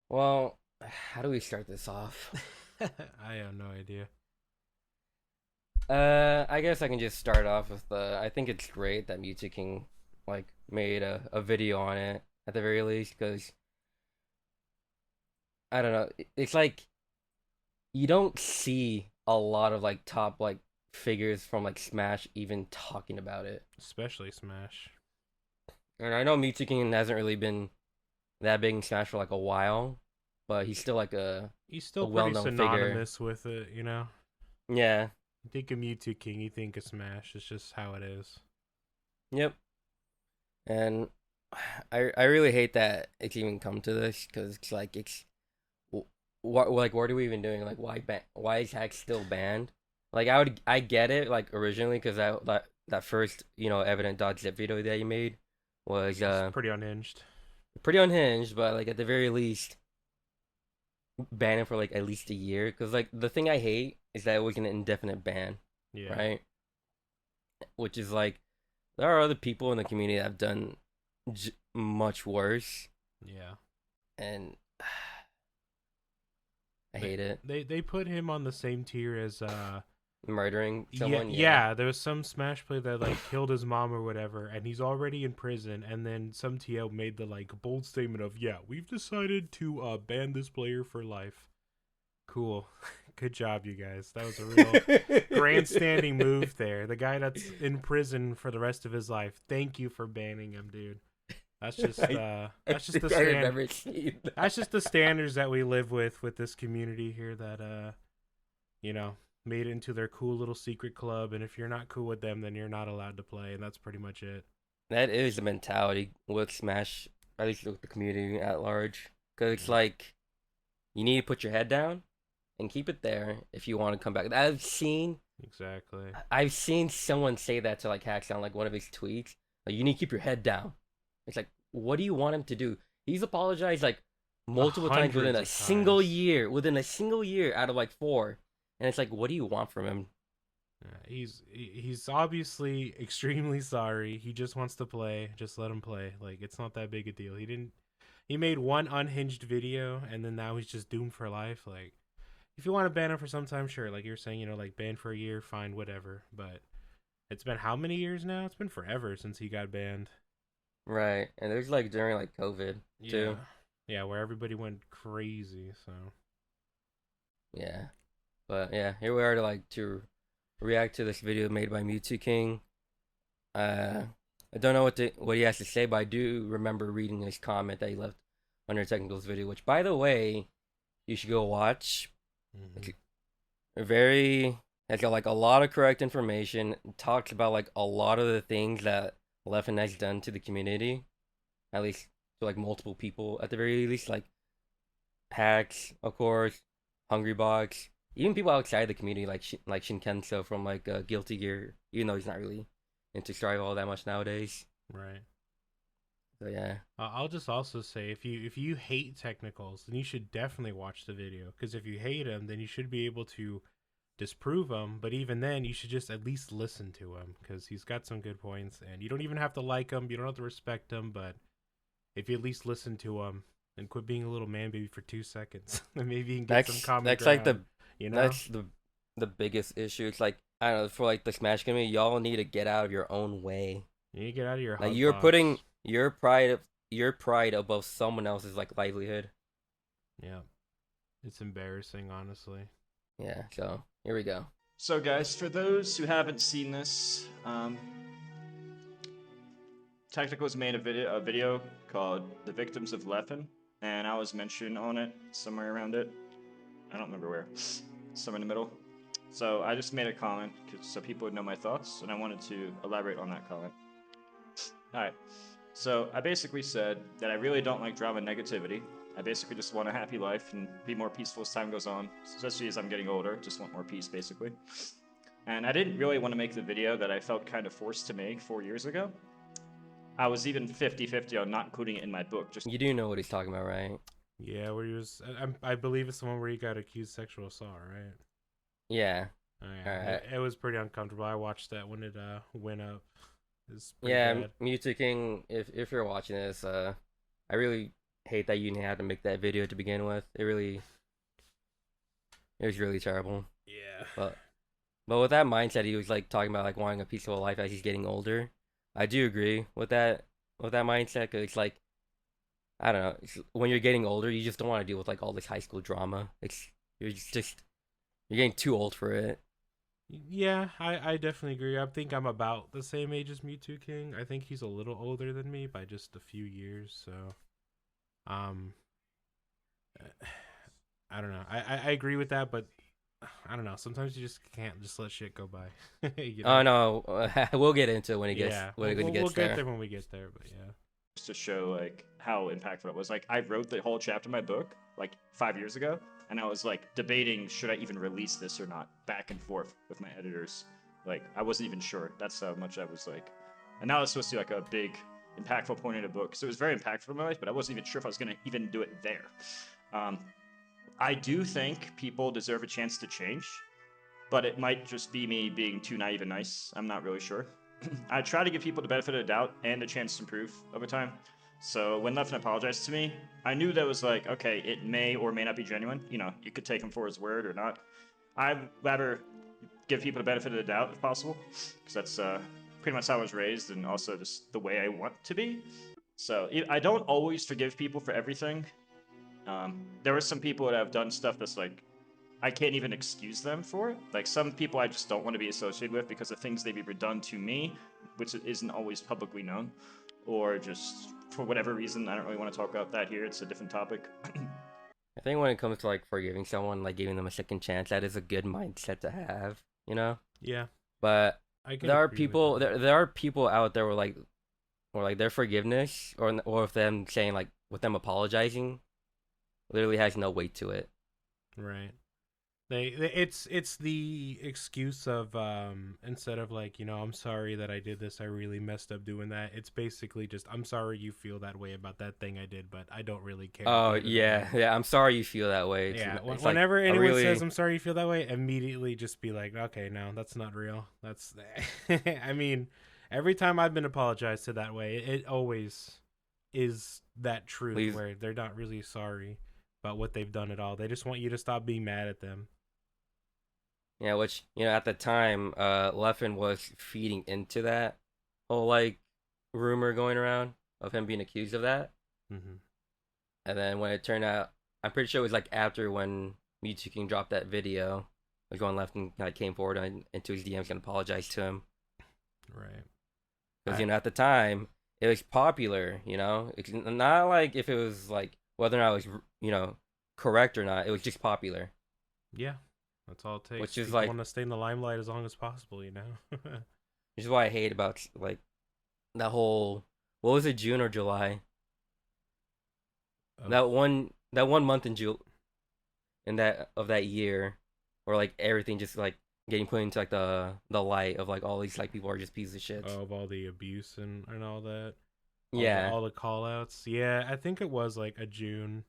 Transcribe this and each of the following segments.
Well, how do we start this off? I have no idea. I guess I can just start off with the. I think it's great that Mewtwo King like made a video on it at the very least because I don't know. It's like you don't see a lot of like top like figures from like Smash even talking about it. Especially Smash. And I know Mewtwo King hasn't really been that big in Smash for like a while, but he's still like He's a still well pretty known figure. synonymous with it, you know? Yeah. You think of Mewtwo King, you think of Smash. It's just how it is. Yep. And I really hate that it's even come to this because it's like it's what like what are we even doing? Like why is Haxx still banned? Like I get it like originally because that first evident dodge zip video that you made was It's pretty unhinged. pretty unhinged, but like at the very least ban him for like at least a year because like the thing I hate is that it was an indefinite ban, Yeah. right? Which is like there are other people in the community that have done much worse, Yeah. and I They, hate it. they put him on the same tier as Murdering yeah, someone, yeah. yeah, there was some Smash play that like killed his mom or whatever, and he's already in prison. And then some TL made the like bold statement of, "Yeah, we've decided to ban this player for life." Cool, good job, you guys. That was a real grandstanding move there. The guy that's in prison for the rest of his life. Thank you for banning him, dude. I, I That's just the think I stand. remember seeing That's that. just the standards that we live with this community here. That you know, made it into their cool little secret club. And if you're not cool with them, then you're not allowed to play. And that's pretty much it. That is the mentality with Smash, at least with the community at large. Because it's Yeah, like, you need to put your head down and keep it there if you want to come back. exactly. I've seen someone say that to like Haxx on like one of his tweets. Like, you need to keep your head down. It's like, what do you want him to do? He's apologized like multiple times Hundreds of times. within a single year out of like four. And it's like, what do you want from him? He's obviously extremely sorry. He just wants to play. Just let him play. Like it's not that big a deal. He didn't. He made one unhinged video, and then now he's just doomed for life. Like if you want to ban him for some time, sure. Like you're saying, like banned for a year, fine, whatever. But it's been how many years now? It's been forever since he got banned. Right. And there's like during like COVID Yeah, too. yeah, where everybody went crazy. So Yeah. But yeah, here we are to react to this video made by Mewtwo King. Uh, I don't know what he has to say, but I do remember reading his comment that he left under Technical's video, which by the way, you should go watch. mm-hmm. It's very has got like a lot of correct information. It talks about like a lot of the things that Leffen has done to the community, at least to like multiple people at the very least, like Haxx, of course, Hungry Box, even people outside the community like like Shinkenso from like Guilty Gear, even though he's not really into Strive all that much nowadays. Right. So yeah, I'll just also say if you hate technicals, then you should definitely watch the video. Because if you hate him, then you should be able to disprove him. But even then, you should just at least listen to him because he's got some good points. And you don't even have to like him. You don't have to respect him. But if you at least listen to him and quit being a little man baby for 2 seconds, then maybe you can get some common that's like ground. You know? that's the biggest issue. It's like I don't know for like the Smash community, y'all need to get out of your own way. You need to get out of your Like hug you're putting box. your pride above someone else's like livelihood. Yeah, it's embarrassing, honestly. Yeah. So here we go. So, guys, for those who haven't seen this, Technicals made a video called "The Victims of Leffen," and I was mentioned on it somewhere around it. I don't remember where, somewhere in the middle. So I just made a comment so people would know my thoughts, and I wanted to elaborate on that comment. All right. So I basically said that I really don't like drama and negativity. I basically just want a happy life and be more peaceful as time goes on, especially as I'm getting older. Just want more peace, basically. And I didn't really want to make the video that I felt kind of forced to make 4 years ago. I was even 50-50 on not including it in my book. Just You do know what he's talking about, right? Yeah, where he was. I believe it's the one where he got accused sexual assault, right? Yeah. Oh, All yeah, right. it was pretty uncomfortable. I watched that when it went up. It's pretty Yeah, bad. Mewtwo King. If you're watching this, I really hate that you even had to make that video to begin with. It was really terrible. Yeah. But with that mindset, he was like talking about like wanting a peaceful life as he's getting older. I do agree with that mindset because it's like I don't know. When you're getting older, you just don't want to deal with like all this high school drama. You're getting too old for it. Yeah, I definitely agree. I think I'm about the same age as Mewtwo King. I think he's a little older than me by just a few years. So, um, I don't know. I agree with that, but I don't know. Sometimes you just can't just let shit go by. you Oh know? no, we'll get into it Yeah, when it we'll gets get there. there when we get there. But yeah. Just to show like how impactful it was. Like I wrote the whole chapter in my book like 5 years ago, and I was like debating should I even release this or not, back and forth with my editors. Like I wasn't even sure. That's how much I was like. And now it's supposed to be like a big, impactful point in a book. So it was very impactful in my life, but I wasn't even sure if I was gonna even do it there. Um, I do think people deserve a chance to change, but it might just be me being too naive and nice. I'm not really sure. I try to give people the benefit of the doubt and a chance to improve over time. So when Leffen apologized to me, I knew that was like, okay, it may or may not be genuine. You know, you could take him for his word or not. I'd rather give people the benefit of the doubt if possible, because that's pretty much how I was raised and also just the way I want to be. So I don't always forgive people for everything. There were some people that have done stuff that's like I can't even excuse them for it. Like some people I just don't want to be associated with because of things they've either done to me, which isn't always publicly known, or just for whatever reason. I don't really want to talk about that here. It's a different topic. I think when it comes to like forgiving someone, like giving them a second chance, that is a good mindset to have, you know. Yeah, But I can there are agree with people that. there are people out there where like their forgiveness or with them saying like with them apologizing literally has no weight to it. Right. It's the excuse of instead of like, I'm sorry that I did this, I really messed up doing that. It's basically just I'm sorry you feel that way about that thing I did, but I don't really care at the Oh end of the day. yeah, yeah. I'm sorry you feel that way. Yeah, It's like whenever a anyone says really I'm sorry you feel that way, immediately just be like, okay, no, that's not real. That's I mean, every time I've been apologized to that way, it always is that truth please. where they're not really sorry about what they've done at all. They just want you to stop being mad at them. Yeah, which at the time, Leffen was feeding into that whole like rumor going around of him being accused of that. Mm-hmm. And then when it turned out, I'm pretty sure it was like after when Mewtwo King dropped that video, was going left and like came forward into his DMs and apologized to him Right. because at the time it was popular. It's not like if it was like whether or not it was correct or not. It was just popular, Yeah, that's all it takes. which is People like want to stay in the limelight as long as possible. which is why I hate about like that whole what was it, June or July, Of- that one month in that year where like everything just like getting put into like the light of like all these like people are just pieces of shit. of all the abuse and all that. Yeah. All the call outs. Yeah, I think it was like a June.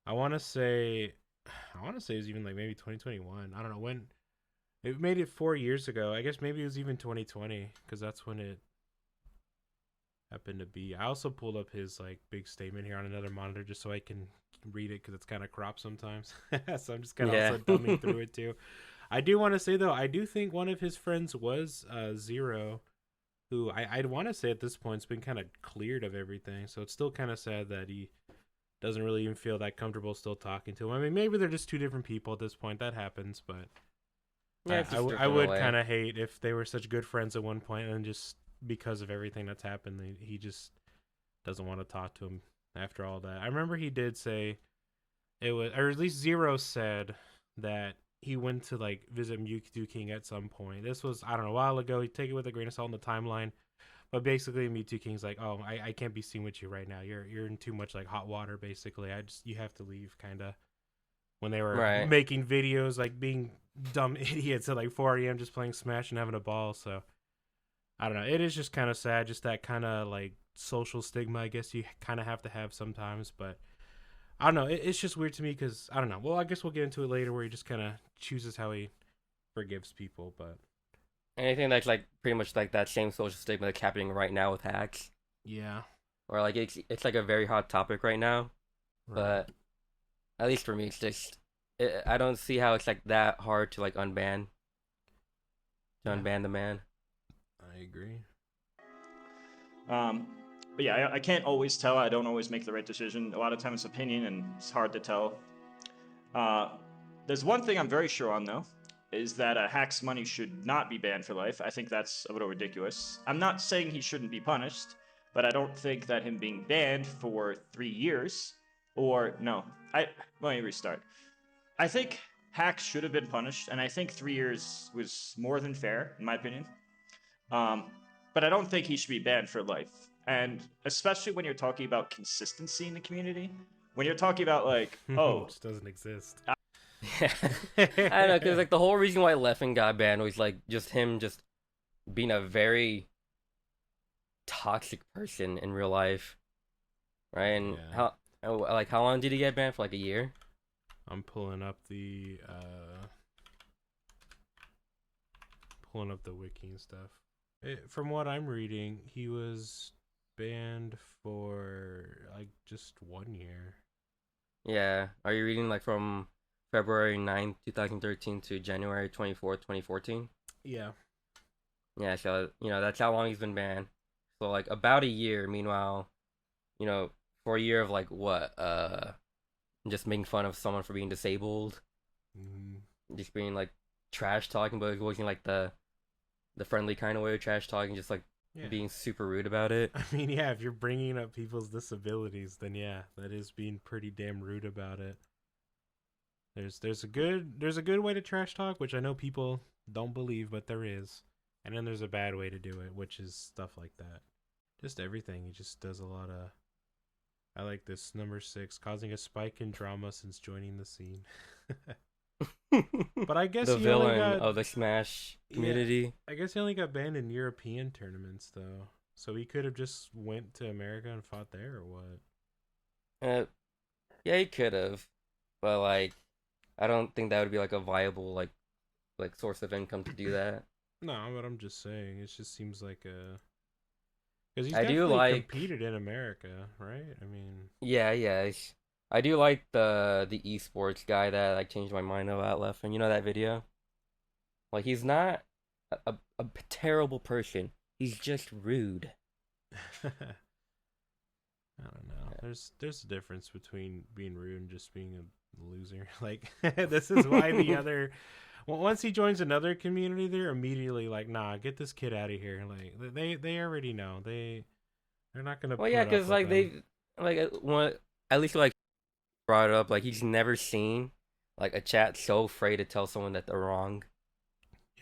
I want to say it was even like maybe 2021. I don't know when. It made it 4 years ago. I guess maybe it was even 2020 because that's when it happened to be. I also pulled up his like big statement here on another monitor just so I can read it because it's kind of cropped sometimes. So I'm just kind of Yeah. also thumbing through it too. I do want to say though, I do think one of his friends was Zero, who I'd want to say at this point has been kind of cleared of everything. So it's still kind of sad that he doesn't really even feel that comfortable still talking to him. I mean, maybe they're just two different people at this point. That happens, but Yeah, it's just I drifting would away. kind of hate if they were such good friends at one point and just because of everything that's happened, he just doesn't want to talk to him after all that. I remember he did say it was, or at least Zero said that he went to like visit Mewtwo King at some point. This was, I don't know, a while ago. You take it with a grain of salt in the timeline. But basically, Mewtwo King's like, oh, I can't be seen with you right now. You're in too much like hot water. Basically, you have to leave. Kind of when they were Right. making videos like being dumb idiots at like 4 a.m. just playing Smash and having a ball. So I don't know. It is just kind of sad. Just that kind of like social stigma, I guess you kind of have to have sometimes. But I don't know. It's just weird to me because I don't know. Well, I guess we'll get into it later where he just kind of chooses how he forgives people. But Anything that's like pretty much like that same social stigma that's happening right now with Haxx. yeah, or like it's like a very hot topic right now. Right. But at least for me, it's just I don't see how it's like that hard to like Yeah, unban the man. I agree. Um, but yeah, I can't always tell. I don't always make the right decision. A lot of times it's opinion, and it's hard to tell. Uh, there's one thing I'm very sure on, though, is that Haxx money should not be banned for life. I think that's a little ridiculous. I'm not saying he shouldn't be punished, but I don't think that him being banned for 3 years, or no, let me restart. I think Haxx should have been punished, and I think 3 years was more than fair, in my opinion. Um, but I don't think he should be banned for life. And especially when you're talking about consistency in the community, when you're talking about like, oh, Which doesn't exist. Yeah. I don't know, because like the whole reason why Leffen got banned was like just him just being a very toxic person in real life, right? And Yeah. how long did he get banned for? Like a year? I'm pulling up the wiki and stuff. From what I'm reading, he was banned for like just 1 year. Yeah. Are you reading like from February 9th, 2013 to January 24th, 2014? Yeah. Yeah, so that's how long he's been banned. So like about a year. Meanwhile, for a year of like what? Just making fun of someone for being disabled, just being like trash talking, but it wasn't like the friendly kind of way of trash talking, just like being super rude about it. I mean, yeah, if you're bringing up people's disabilities, then yeah, that is being pretty damn rude about it. There's a good way to trash talk, which I know people don't believe, but there is. And then there's a bad way to do it, which is stuff like that. Just everything. He just does a lot of. I like this number 6, causing a spike in drama since joining the scene. But I guess The he villain only got, of the Smash community. I guess he only got banned in European tournaments though. So he could have just went to America and fought there or what? Yeah, he could have, but like, I don't think that would be like a viable like source of income to do that. No, but I'm just saying, it just seems like a. Because he's I do definitely like, competed in America, right? I mean, yeah, yeah. I do like the esports guy that like changed my mind about Leffen. You know that video? Like he's not a terrible person. He's just rude. I don't know. There's a difference between being rude and just being a loser. Like this is why the other. Well, once he joins another community, they're immediately like, "Nah, get this kid out of here." Like they already know they're not gonna. Well, yeah, put up because with like them. at least like brought it up, like he's never seen like a chat so afraid to tell someone that they're wrong.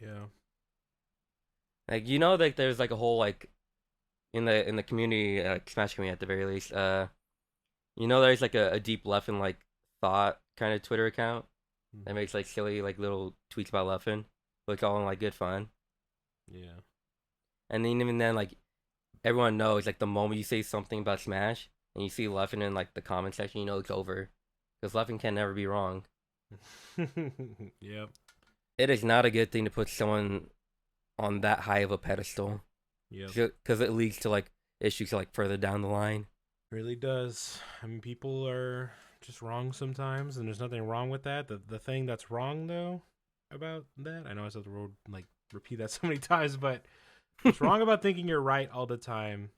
Yeah. Like like there's like a whole like in the community, Smash community at the very least. There's like a deep Leffen like thought kind of Twitter account that makes like silly like little tweets about Leffen, but it's all in like good fun. Yeah. And then even then, like everyone knows, like the moment you say something about Smash and you see Leffen in like the comment section, you know it's over, because Leffen can never be wrong. Yep. It is not a good thing to put someone on that high of a pedestal. Yep. Because it leads to like issues like further down the line. Really does. I mean, people are just wrong sometimes, and there's nothing wrong with that. The thing that's wrong though about that, I know I said the word like repeat that so many times, but what's wrong about thinking you're right all the time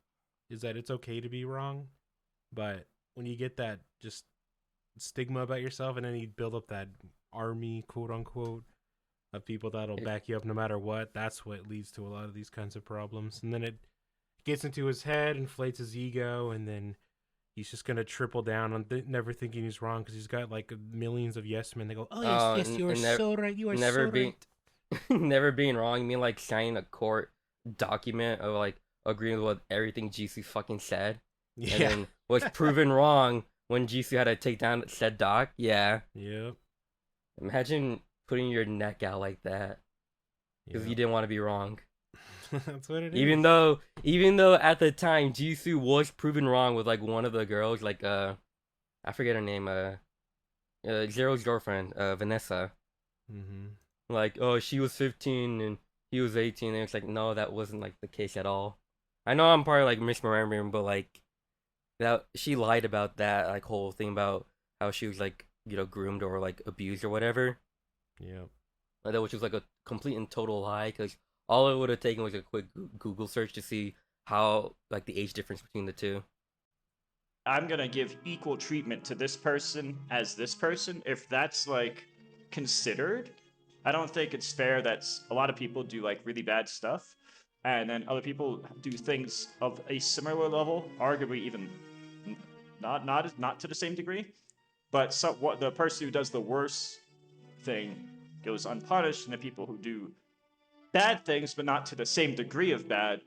is that it's okay to be wrong. But when you get that just stigma about yourself, and then you build up that army, quote unquote, of people that'll back you up no matter what, that's what leads to a lot of these kinds of problems. And then it gets into his head, inflates his ego, and then he's just gonna triple down on never thinking he's wrong because he's got like millions of yes men. They go, "Oh yes, yes, you are so right. You are never so being, right." Never being wrong. You mean like signing a court document of like agreeing with everything Jisoo fucking said, Yeah. and then was proven wrong when Jisoo had to take down said doc? Yeah. Yep. Imagine putting your neck out like that because you didn't want to be wrong. That's what it is. Even though at the time Jisoo was proven wrong with like one of the girls, like I forget her name, Zero's girlfriend, Vanessa. Mm-hmm. Like, oh, she was 15 and he was 18, and it's like, no, that wasn't like the case at all. I know I'm probably like misremembering, but like that she lied about that like whole thing about how she was like groomed or like abused or whatever. Yeah. Like that, which was like a complete and total lie because all it would have taken was a quick Google search to see how like the age difference between the two. I'm gonna give equal treatment to this person as this person. If that's like considered, I don't think it's fair that a lot of people do like really bad stuff, and then other people do things of a similar level, arguably even not to the same degree. But what the person who does the worst thing goes unpunished, and the people who do bad things but not to the same degree of bad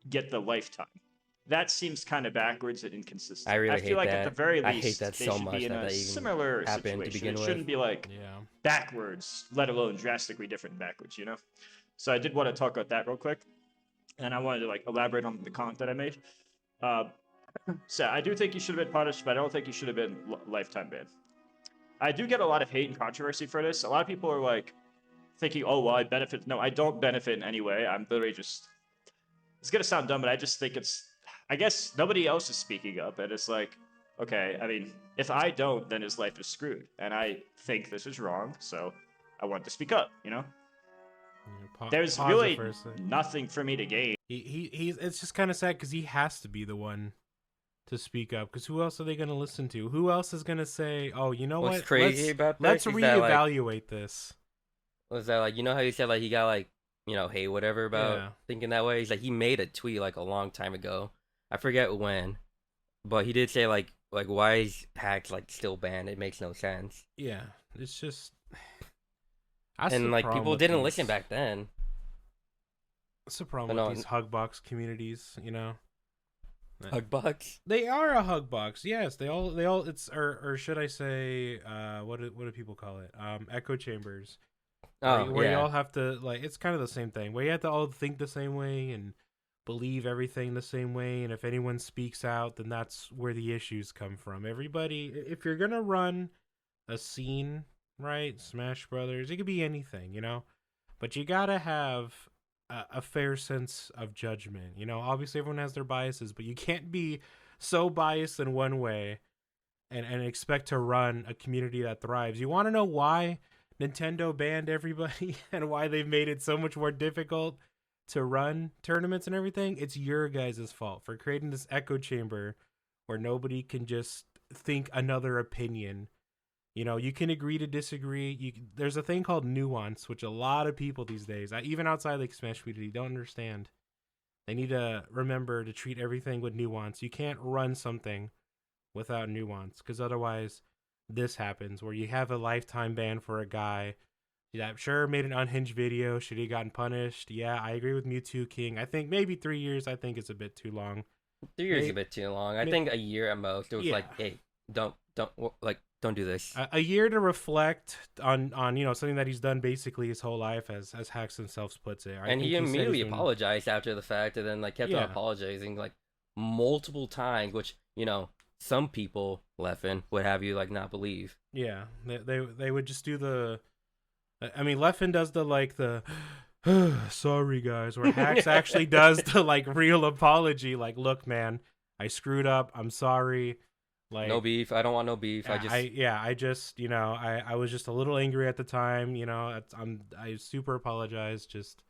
get the lifetime. That seems kind of backwards and I inconsistent. I really feel hate like at the that. very I hate least that they so should be much in that a that even similar happened to situation. It begin with. shouldn't be like Yeah. backwards, let alone drastically different backwards, you know? So I did want to talk about that real quick. And I wanted to like elaborate on the comment that I made. Uh, so I do think he should have been punished, but I don't think he should have been lifetime banned. I do get a lot of hate and controversy for this. A lot of people are like thinking, "Oh, well, I benefit." No, I don't benefit in any way. I'm literally just. It's gonna sound dumb, but I just think it's. I guess nobody else is speaking up, and it's like, okay. I mean, if I don't, then his life is screwed, and I think this is wrong. So I want to speak up. You know, there's Pause it really for a sec. nothing for me to gain. He's. It's just kind of sad because he has to be the one to speak up. Because who else are they going to listen to? Who else is going to say, "Oh, you know What's what? crazy about Let's this is that like reevaluate this." was that like how you said like he got like hey whatever about Yeah. thinking that way. He's like he made a tweet like a long time ago. I forget when, but he did say like why is Haxx like still banned? It makes no sense. Yeah. It's just. That's the And like problem people with didn't these. listen back then. That's the problem But with no, these hug box communities. You know. Hugbox. They are a hug box. Yes, they all it's or should I say what do people call it? Echo chambers. Oh Where you yeah. all have to like it's kind of the same thing. Where you have to all think the same way and believe everything the same way, and if anyone speaks out, then that's where the issues come from. Everybody, if you're going to run a scene, right? Smash Brothers, it could be anything, you know? But you got to have a fair sense of judgment. You know, obviously everyone has their biases, but you can't be so biased in one way and expect to run a community that thrives. You want to know why Nintendo banned everybody and why they've made it so much more difficult to run tournaments and everything? It's your guys' fault for creating this echo chamber where nobody can just think another opinion. You know, you can agree to disagree. There's a thing called nuance, which a lot of people these days, even outside like Smash community, don't understand. They need to remember to treat everything with nuance. You can't run something without nuance, because otherwise this happens where you have a lifetime ban for a guy that sure made an unhinged video. Should he gotten punished? Yeah, I agree with Mewtwo King. I think maybe 3 years. I think it's a bit too long. 3 years is a bit too long. I think a year at most. It was Yeah, like, hey, don't like don't do this. a year to reflect on something that he's done basically his whole life, as Haxx himself puts it. I And think he he said immediately he's been apologized after the fact, and then like kept on yeah apologizing like multiple times, which some people, Leffen, would have you like not believe. yeah they would just do the. I mean, Leffen does the sorry guys, where Haxx actually does the like real apology, like, look man, I screwed up, I'm sorry, like No beef. I don't want no beef. I just I was just a little angry at the time, I super apologize, just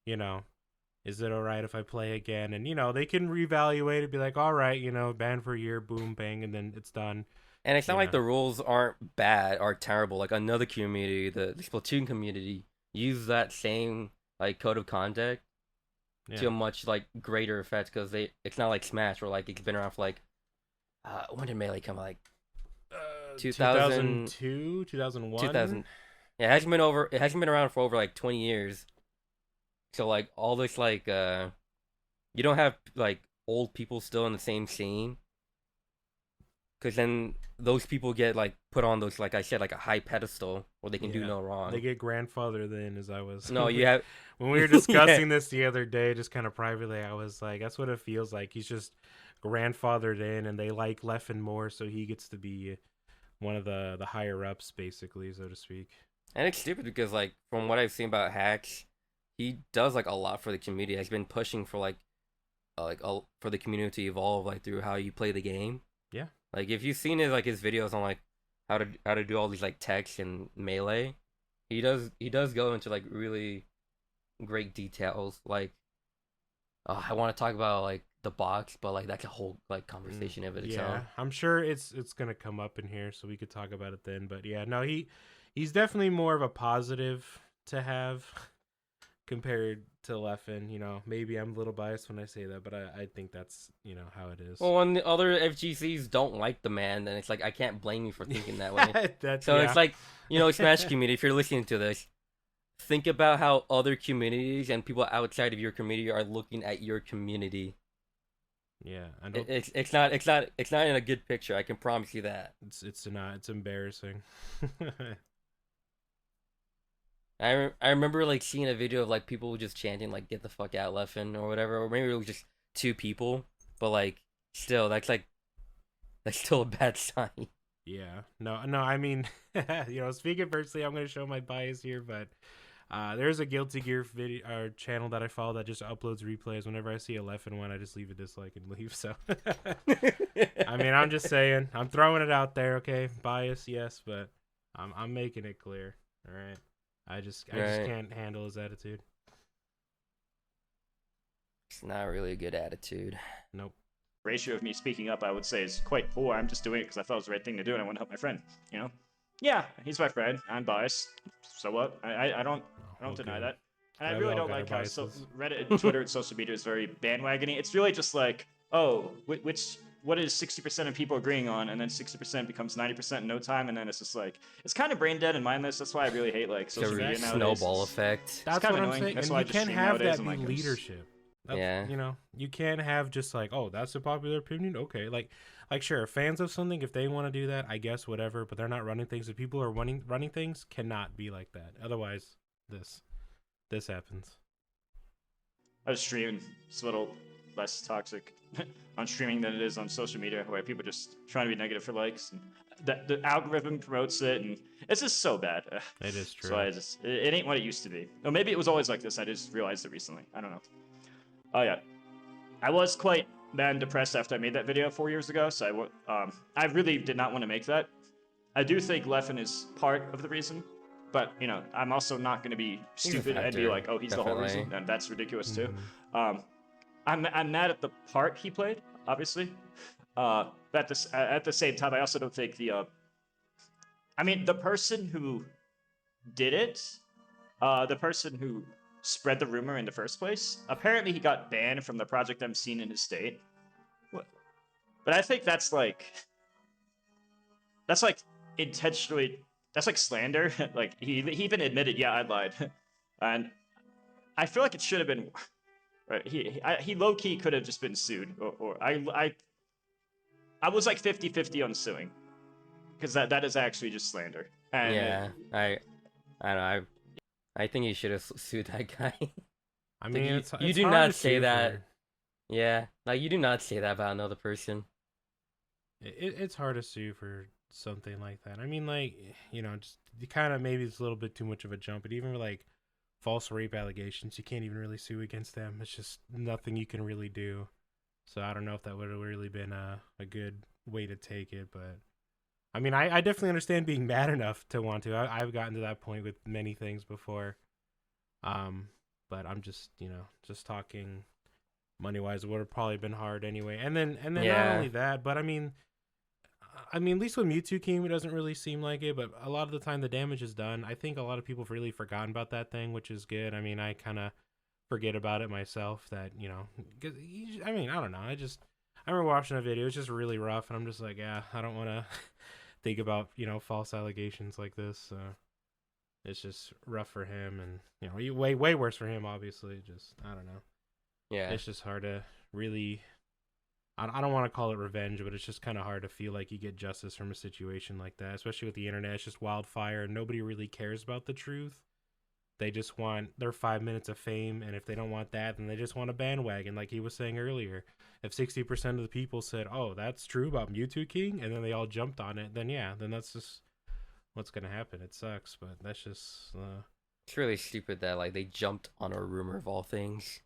you know is it all right if I play again? And they can reevaluate it, be like, all right, ban for a year, boom bang, and then it's done. And it's not you like know the rules aren't bad or terrible. Like another community, the Splatoon community, use that same like code of conduct to yeah a much like greater effect because it's not like Smash where like it's been around for like when did Melee come, like 2000 2002 2001 2000. Yeah, it hasn't been around for over like 20 years. So like all this like you don't have like old people still in the same scene, because then those people get like put on those, like I said, like a high pedestal where they can do Yeah, no wrong. they get grandfathered in, as I was. No, you have when we were discussing this the other day, just kind of privately, I was like, that's what it feels like. He's just grandfathered in, and they like Leffen more, so he gets to be one of the higher ups, basically, so to speak. And it's stupid because like from what I've seen about Haxx, he does like a lot for the community. Has been pushing for like for the community to evolve like through how you play the game. Yeah. Like if you've seen his videos on like how to do all these like text and melee, he does go into like really great details. Like I want to talk about like the box, but like that's a whole like conversation of its Yeah, own. I'm sure it's gonna come up in here, so we could talk about it then. But yeah, no, he's definitely more of a positive to have compared to Leffen. You know, maybe I'm a little biased when I say that, but I think that's how it is. Well, when the other FGCs don't like the man, then it's like I can't blame you for thinking that way. That's So yeah. it's like Smash community, if you're listening to this, think about how other communities and people outside of your community are looking at your community. Yeah, I don't. It's not in a good picture. I can promise you that. It's not. It's embarrassing. I remember like seeing a video of like people just chanting like "Get the fuck out, Leffen" or whatever, or maybe it was just two people, but like still that's still a bad sign. Yeah. No. I mean, speaking personally, I'm gonna show my bias here, but there's a Guilty Gear video or channel that I follow that just uploads replays. Whenever I see a Leffen one, I just leave a dislike and leave. So, I mean, I'm just saying, I'm throwing it out there. Okay, bias, yes, but I'm making it clear. All right. I just can't handle his attitude. It's not really a good attitude. Nope. Ratio of me speaking up, I would say, is quite poor. I'm just doing it because I thought it was the right thing to do, and I want to help my friend. Yeah, he's my friend. I'm biased. So what? I don't deny that. And I Yeah, we really all don't got our like how biases. Reddit and Twitter and social media is very bandwagony. It's really just like, oh, what is 60% of people agreeing on, and then 60% becomes 90% in no time, and then it's just like, it's kind of brain dead and mindless. That's why I really hate like It's a social media nowadays. snowball effect. That's kind what of I'm annoying. saying. That's And why I you just can't stream have nowadays. that I'm be like, leadership. Yeah. You can't have just like, oh, that's a popular opinion. Okay, like sure, fans of something, if they want to do that, I guess whatever. But they're not running things. If people are running things, cannot be like that. Otherwise, this happens. I was streaming. It's a little less toxic on streaming than it is on social media, where people just trying to be negative for likes, and the algorithm promotes it, and it's just so bad. It is true. So it ain't what it used to be. Or maybe it was always like this. I just realized it recently. I don't know. Oh yeah, I was quite mad and depressed after I made that video 4 years ago. So I really did not want to make that. I do think Leffen is part of the reason, but I'm also not going to be stupid and be factor, like, oh, he's the whole reason. definitely. And that's ridiculous too. Mhm. I'm mad at the part he played, obviously. But at the same time, I also don't think the person who did it, the person who spread the rumor in the first place, apparently he got banned from the project I'm seeing in his state. But I think that's like intentionally, that's like slander. Like he even admitted, yeah, I lied. And I feel like it should have been right. He low key could have just been sued, or I was like 50-50 on suing, because that is actually just slander. And Yeah. I don't know. I think you should have sued that guy. I mean, you, it's you it's do hard not to say sue that. for- Yeah, like you do not say that about another person. It's hard to sue for something like that. I mean, like just kind of maybe it's a little bit too much of a jump. But even for like false rape allegations, you can't even really sue against them. It's just nothing you can really do. So I don't know if that would have really been a good way to take it. But I mean, I definitely understand being mad enough to want to. I've gotten to that point with many things before. But I'm just just talking money wise, it would have probably been hard anyway. And then not Yeah. only that, but I mean, at least with Mewtwo King, it doesn't really seem like it. But a lot of the time, the damage is done. I think a lot of people have really forgotten about that thing, which is good. I mean, I kind of forget about it myself. That because I don't know. I remember watching a video. It's just really rough, and I'm just like, yeah, I don't want to think about false allegations like this. So it's just rough for him, and way worse for him. Obviously, just I don't know. Yeah. It's just hard to really. I don't want to call it revenge, but it's just kind of hard to feel like you get justice from a situation like that, especially with the internet. It's just wildfire, and nobody really cares about the truth. They just want their 5 minutes of fame, and if they don't want that, then they just want a bandwagon, like he was saying earlier. If 60% of the people said, "Oh, that's true about Mewtwo King," and then they all jumped on it, then yeah, then that's just what's gonna happen. It sucks, but that's just It's really stupid that like they jumped on a rumor of all things.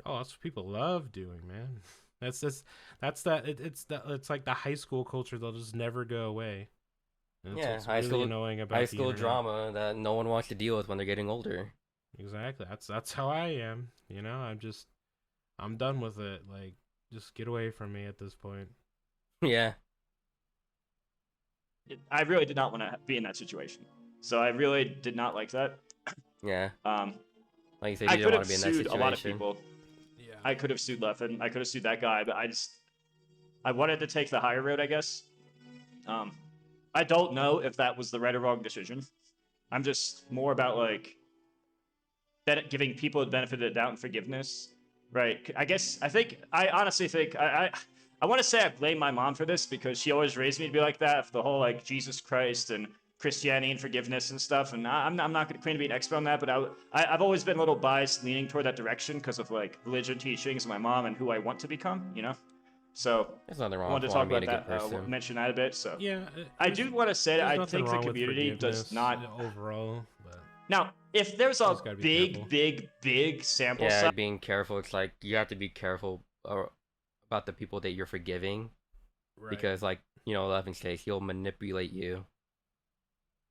Oh, that's what people love doing, man. It's like the high school culture that'll just never go away. And it's Yeah, what's really annoying high about the school internet. drama that no one wants to deal with when they're getting older. Exactly. That's how I am. I'm done with it. Like, just get away from me at this point. Yeah, I really did not want to be in that situation. So I really did not like that. yeah. Um, Like you said, I you didn't could want have to be in that sued a lot of situation. people. Yeah. I could have sued Leffen. I could have sued that guy, but I wanted to take the higher road, I guess. Um, I don't know if that was the right or wrong decision. I'm just more about like giving people the benefit of the doubt and forgiveness, right? I honestly think I want to say I blame my mom for this because she always raised me to be like that, for the whole like Jesus Christ and Christianity and forgiveness and stuff. And I'm not going to claim to be an expert on that, but I've always been a little biased, leaning toward that direction because of like religion teachings of my mom and who I want to become, you know. So There's nothing I wrong wanted with to wanting talk to be about a good that, person. mention that a bit. So Yeah. I do want to say that There's I nothing think the wrong with community does forgiveness not. overall, but Now, if there's you a just gotta be big, careful. big, big sample Yeah, size. being careful. It's like you have to be careful about the people that you're forgiving Right. because, like, Levin's case, he'll manipulate you.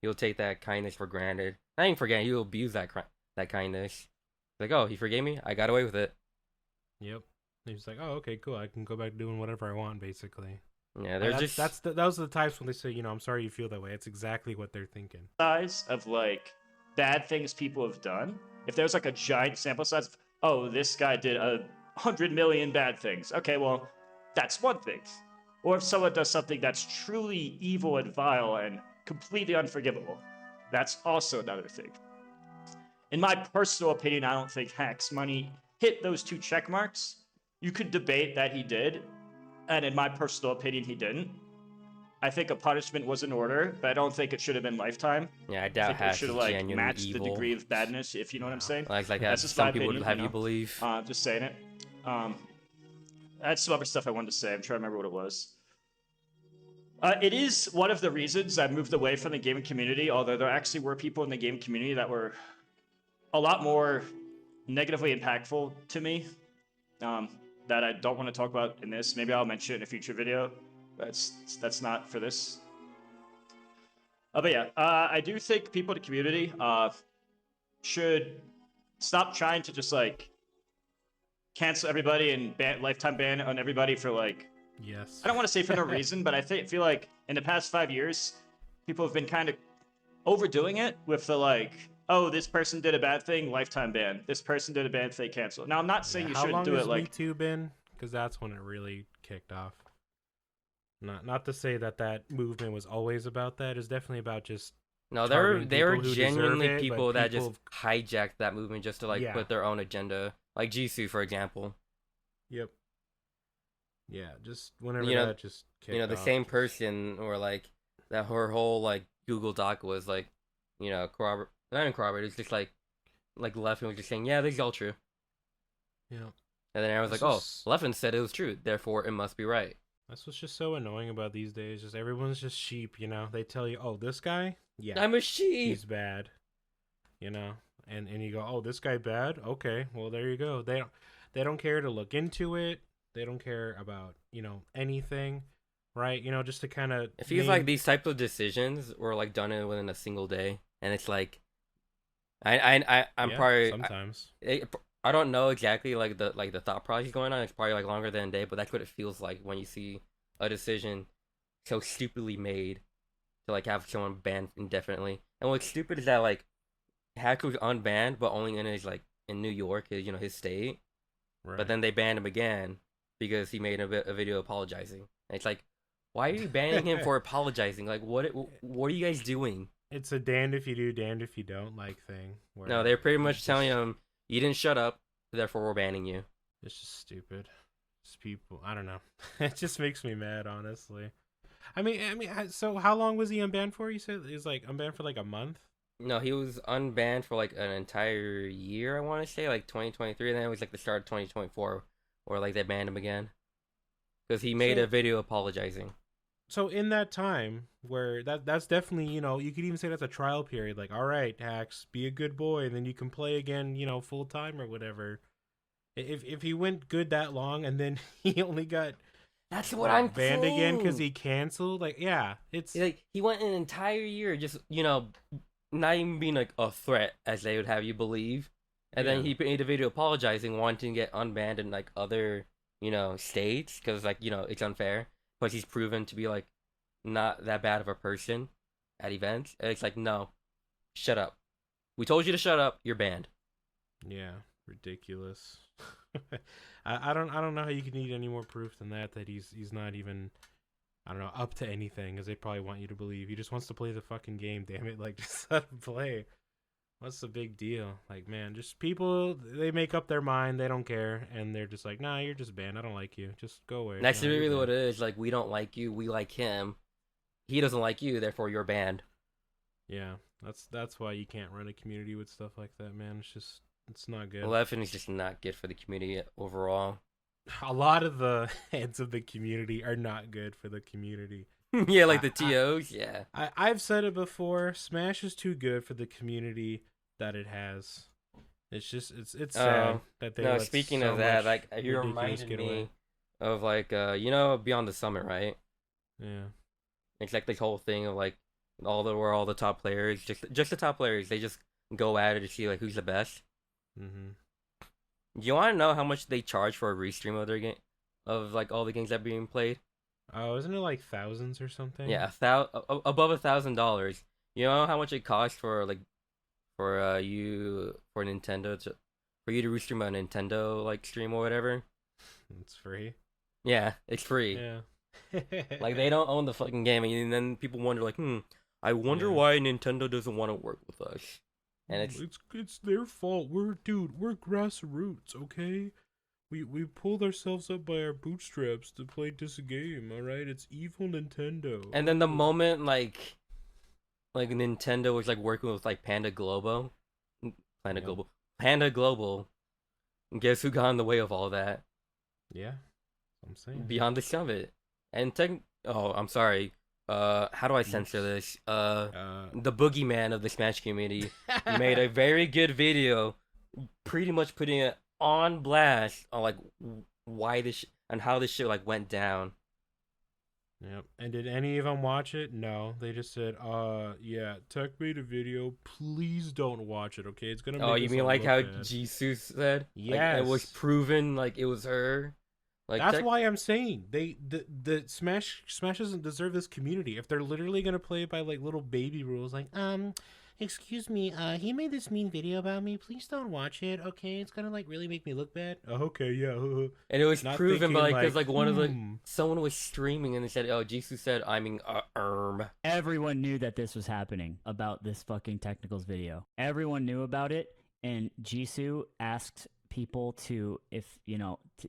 He'll take that kindness for granted. Not even for granted. He'll abuse that kindness. Like, oh, he forgave me. I got away with it. Yep. He's like, oh, okay, cool. I can go back doing whatever I want, basically. Yeah, they're just Those are the types when they say, I'm sorry you feel that way. It's exactly what they're thinking. Size of like bad things people have done. If there's like a giant sample size of, oh, this guy did 100 million bad things. Okay, well, that's one thing. Or if someone does something that's truly evil and vile and completely unforgivable, that's also another thing. In my personal opinion, I don't think Haxx money hit those two check marks. You could debate that he did, and in my personal opinion, he didn't. I think a punishment was in order, but I don't think it should have been lifetime. yeah. I I doubt think it Hax should is have like genuinely matched the evil. degree of badness, if you know what I'm saying. Like That's as just my some people would opinion, have you believe. Just saying it. I had some other stuff I wanted to say. I'm trying to remember what it was. It is one of the reasons I moved away from the gaming community, although there actually were people in the game community that were a lot more negatively impactful to me, that I don't want to talk about in this. Maybe I'll mention it in a future video. That's not for this. But yeah, I do think people in the community should stop trying to just like cancel everybody and lifetime ban on everybody for like, Yes. I don't want to say for no reason, but I feel like in the past 5 years, people have been kind of overdoing it with the like, oh, this person did a bad thing, lifetime ban. This person did a bad thing, cancel. Now I'm not saying you How shouldn't long do has it like. Me Too been? Because that's when it really kicked off. Not to say that movement was always about that. It's definitely about just No, targeting there are people who genuinely deserve it, but people that just people- hijacked that movement just to like Yeah. put their own agenda. Like Jisoo, for example. Yep. Yeah, just whenever that just kicked The off, same just- person or like that her whole like Google Doc was like, not even corroborate. It's just like Leffen was just saying, yeah, this is all true. Yeah. And then I was This like, is- oh, Leffen said it was true, therefore it must be right. That's what's just so annoying about these days. Just everyone's just sheep, They tell you, oh, this guy, yeah, I'm a sheep. he's bad, and you go, oh, this guy bad. Okay, well there you go. They don't care to look into it. They don't care about anything, right? Just to kind of. It feels like these type of decisions were like done within a single day, and it's like, I'm probably sometimes. I don't know exactly like the thought process going on. It's probably like longer than a day, but that's what it feels like when you see a decision so stupidly made to like have someone banned indefinitely. And what's stupid is that like Haxx was unbanned, but only in his like in New York, his state. Right. But then they banned him again because he made a video apologizing. And it's like, why are you banning him for apologizing? Like, what are you guys doing? It's a damned if you do, damned if you don't like thing. No, they're pretty much telling him, you didn't shut up, therefore we're banning you. It's just stupid. Just people, I don't know. It just makes me mad, honestly. I mean, so how long was he unbanned for? You said he was like unbanned for like a month. No, he was unbanned for like an entire year. I want to say like 2023, and then it was like the start of 2024, where like they banned him again because he made a video apologizing. So in that time, where that's definitely you could even say that's a trial period. Like, all right, Haxx, be a good boy, and then you can play again, full time or whatever. If he went good that long and then he only got That's what I'm banned again because saying. he canceled, like, yeah, it's Like he went an entire year just not even being like a threat as they would have you believe, and yeah, then he made a video apologizing, wanting to get unbanned in like other states because like it's unfair, but he's proven to be like not that bad of a person at events. And it's like no, shut up. We told you to shut up. You're banned. yeah, ridiculous. I don't know how you can need any more proof than that he's not even, I don't know, up to anything, as they probably want you to believe. He just wants to play the fucking game, damn it. Like, just let him play. What's the big deal? Like, man, just people, they make up their mind, they don't care, and they're just like, nah, you're just banned. I don't like you. Just go away. That's No, you're really what banned. it is. Like we don't like you. We like him. He doesn't like you. Therefore, you're banned. Yeah, that's why you can't run a community with stuff like that, man. It's not good. Leffen is just not good for the community overall. A lot of the heads of the community are not good for the community. Yeah, like I, the TOs. Yeah. I've said it before. Smash is too good for the community that it has. It's just it's sad that they No, let speaking so of that, much like you ridiculous reminded get me away. of like Beyond the Summit, right? Yeah, It's like this whole thing of like where all the top players, just the top players, they just go at it to see like who's the best. hmm Do you want to know how much they charge for a restream of their game, of like all the games that are being played? Oh, isn't it like thousands or something? Yeah, above $1,000. You know how much it costs for like for Nintendo to for you to restream a Nintendo like stream or whatever? It's free. Yeah, it's free. Yeah. Like they don't own the fucking game, and then people wonder like, I wonder Yeah. why Nintendo doesn't want to work with us. And It's their fault. We're grassroots, okay? We pulled ourselves up by our bootstraps to play this game, alright? It's evil Nintendo. and then the moment like Nintendo was like working with like Yep. Panda Global, guess who got in the way of all that? Yeah. I'm saying. Beyond the Summit. And oh, I'm sorry. How do I censor Oops. this? Uh The boogeyman of the Smash community made a very good video, pretty much putting it on blast on like why this and how this shit like went down. Yep. And did any of them watch it? No. They just said, yeah, Tech made a video. Please don't watch it, okay? It's gonna Oh, make you us mean all like look how bad. Jisoo said? Like it was Yes. proven like it was her. Like That's why I'm saying the Smash doesn't deserve this community. If they're literally gonna play by like little baby rules, like excuse me, he made this mean video about me. Please don't watch it. Okay, it's gonna like really make me look bad. Oh, okay, yeah. and it was Not proven thinking by because like one of the hmm. someone was streaming and they said, "Oh, Jisoo said, I mean, Everyone knew that this was happening about this fucking technicals video. Everyone knew about it, and Jisoo asked people to, if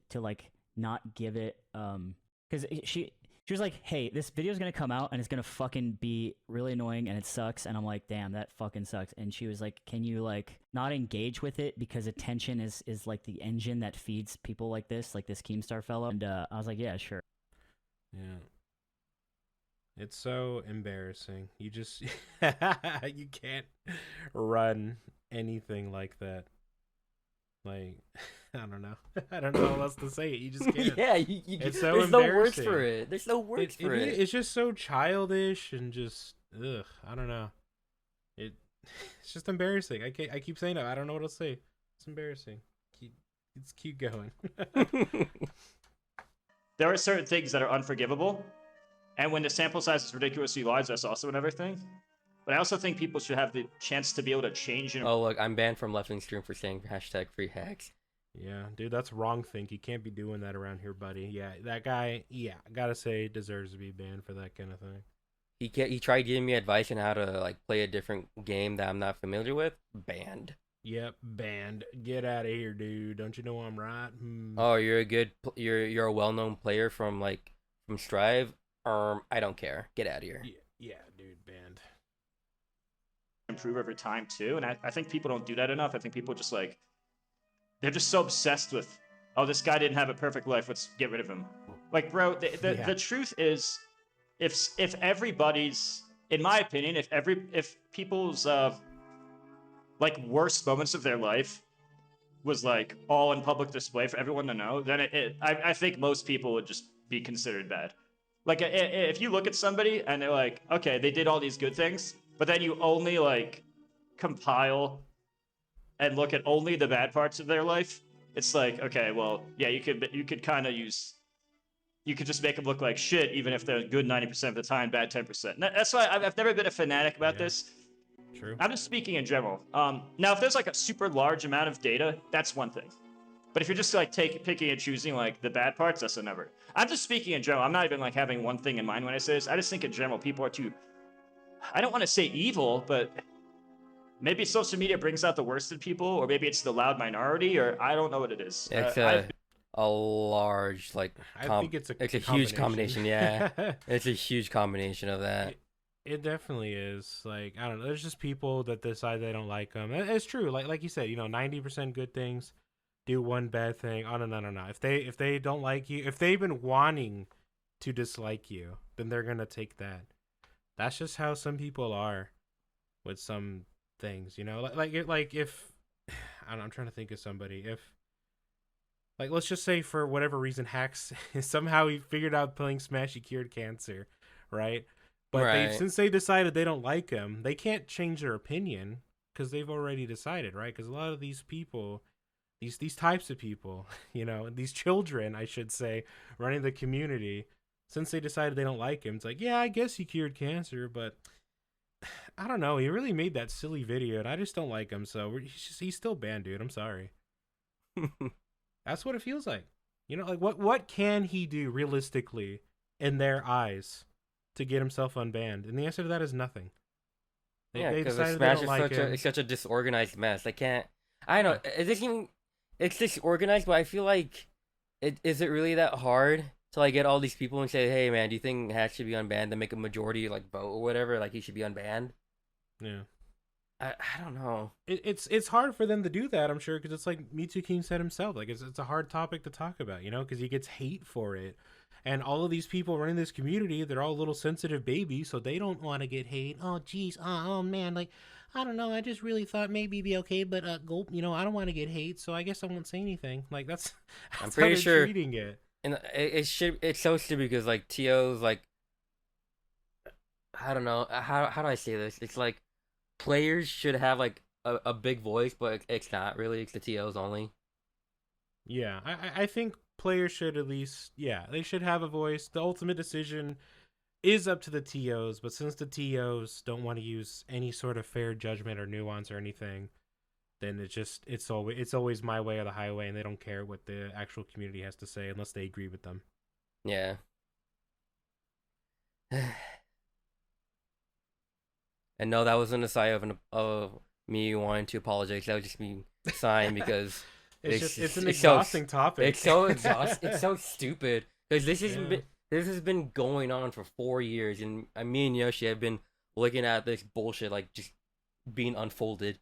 to like not give it, because she was like, hey, this video's gonna come out and it's gonna fucking be really annoying and it sucks. And I'm like, damn, that fucking sucks. And she was like, can you like not engage with it because attention is like the engine that feeds people like this Keemstar fellow. And I was like, yeah, sure. Yeah. It's so embarrassing. You just you can't run anything like that. Like I don't know. I don't know what else to say. You just can't. yeah, It's so there's no words embarrassing. for it. There's no words for it. It's just so childish and just ugh. I don't know. It's just embarrassing. I keep saying it. I don't know what else to say. It's embarrassing. Keep going. There are certain things that are unforgivable, and when the sample size is ridiculously large, that's also another thing. But I also think people should have the chance to be able to change and Oh look, I'm banned from Leffen stream for saying hashtag free Haxx. Yeah, dude, that's wrong think. You can't be doing that around here, buddy. Yeah, that guy, yeah, I gotta say, deserves to be banned for that kind of thing. He tried giving me advice on how to like play a different game that I'm not familiar with. Banned. Yep, banned. Get out of here, dude. Don't you know I'm right? Oh, you're a well-known player from Strive. I don't care. Get out of here. Yeah, dude, banned. improve over time too. And I think people don't do that enough. I think people just like they're just so obsessed with, oh, this guy didn't have a perfect life, let's get rid of him. Like, bro, the truth is, if everybody's, in my opinion, if people's like worst moments of their life was like all in public display for everyone to know, then I think most people would just be considered bad. Like if you look at somebody and they're like, okay, they did all these good things, but then you only like compile and look at only the bad parts of their life, it's like, okay, well, yeah, you could kind of use, you could just make them look like shit, even if they're good 90% of the time, bad 10%. That's why I've never been a fanatic about this. True. I'm just speaking in general. Now, if there's like a super large amount of data, that's one thing. But if you're just like picking and choosing like the bad parts, that's another. I'm just speaking in general. I'm not even like having one thing in mind when I say this. I just think in general, people are too, I don't want to say evil, but maybe social media brings out the worst in people, or maybe it's the loud minority, or I don't know what it is. It's a large like I think it's a huge combination. Yeah, it's a huge combination of that. It definitely is. Like, I don't know. There's just people that decide they don't like them. It's true. Like you said, 90% good things, do one bad thing. Oh no. If they don't like you, if they've been wanting to dislike you, then they're gonna take that. That's just how some people are with some things. Like if I don't know, I'm trying to think of somebody. If like let's just say for whatever reason, Haxx somehow he figured out playing Smash, he cured cancer, right? But Right. since they decided they don't like him, they can't change their opinion because they've already decided, right? Because a lot of these people, these types of people, these children, I should say, running the community, since they decided they don't like him, it's like, yeah, I guess he cured cancer, but I don't know. He really made that silly video, and I just don't like him, so he's still banned, dude. I'm sorry. That's what it feels like. Like what can he do realistically in their eyes to get himself unbanned? And the answer to that is nothing. Yeah, they because decided Smash they is don't like him. such a disorganized mess. They can't. I don't know. It's disorganized, but I feel like is it really that hard to like get all these people and say, hey man, do you think Haxx should be unbanned? To make a majority like vote or whatever, like he should be unbanned. Yeah. I don't know. It's hard for them to do that, I'm sure, because it's like Me Too King said himself. Like it's a hard topic to talk about, because he gets hate for it. And all of these people running this community, they're all little sensitive babies, so they don't want to get hate. Oh, geez. Oh, man. Like, I don't know. I just really thought maybe it'd be okay, but, gulp, I don't want to get hate, so I guess I won't say anything. Like, that's I'm how pretty they're sure. treating it. And it's so stupid because like TOs like I don't know how do I say this? It's like players should have like a big voice, but it's not really. It's the TOs only. Yeah, I think players should at least, they should have a voice. The ultimate decision is up to the TOs, but since the TOs don't want to use any sort of fair judgment or nuance or anything, then it's always my way or the highway, and they don't care what the actual community has to say unless they agree with them. Yeah. And no, that wasn't a sign of me wanting to apologize. That was just me sighing because it's an exhausting topic. It's so exhausting. It's so stupid because this has been going on for 4 years, and me and Yoshi have been looking at this bullshit like just being unfolded.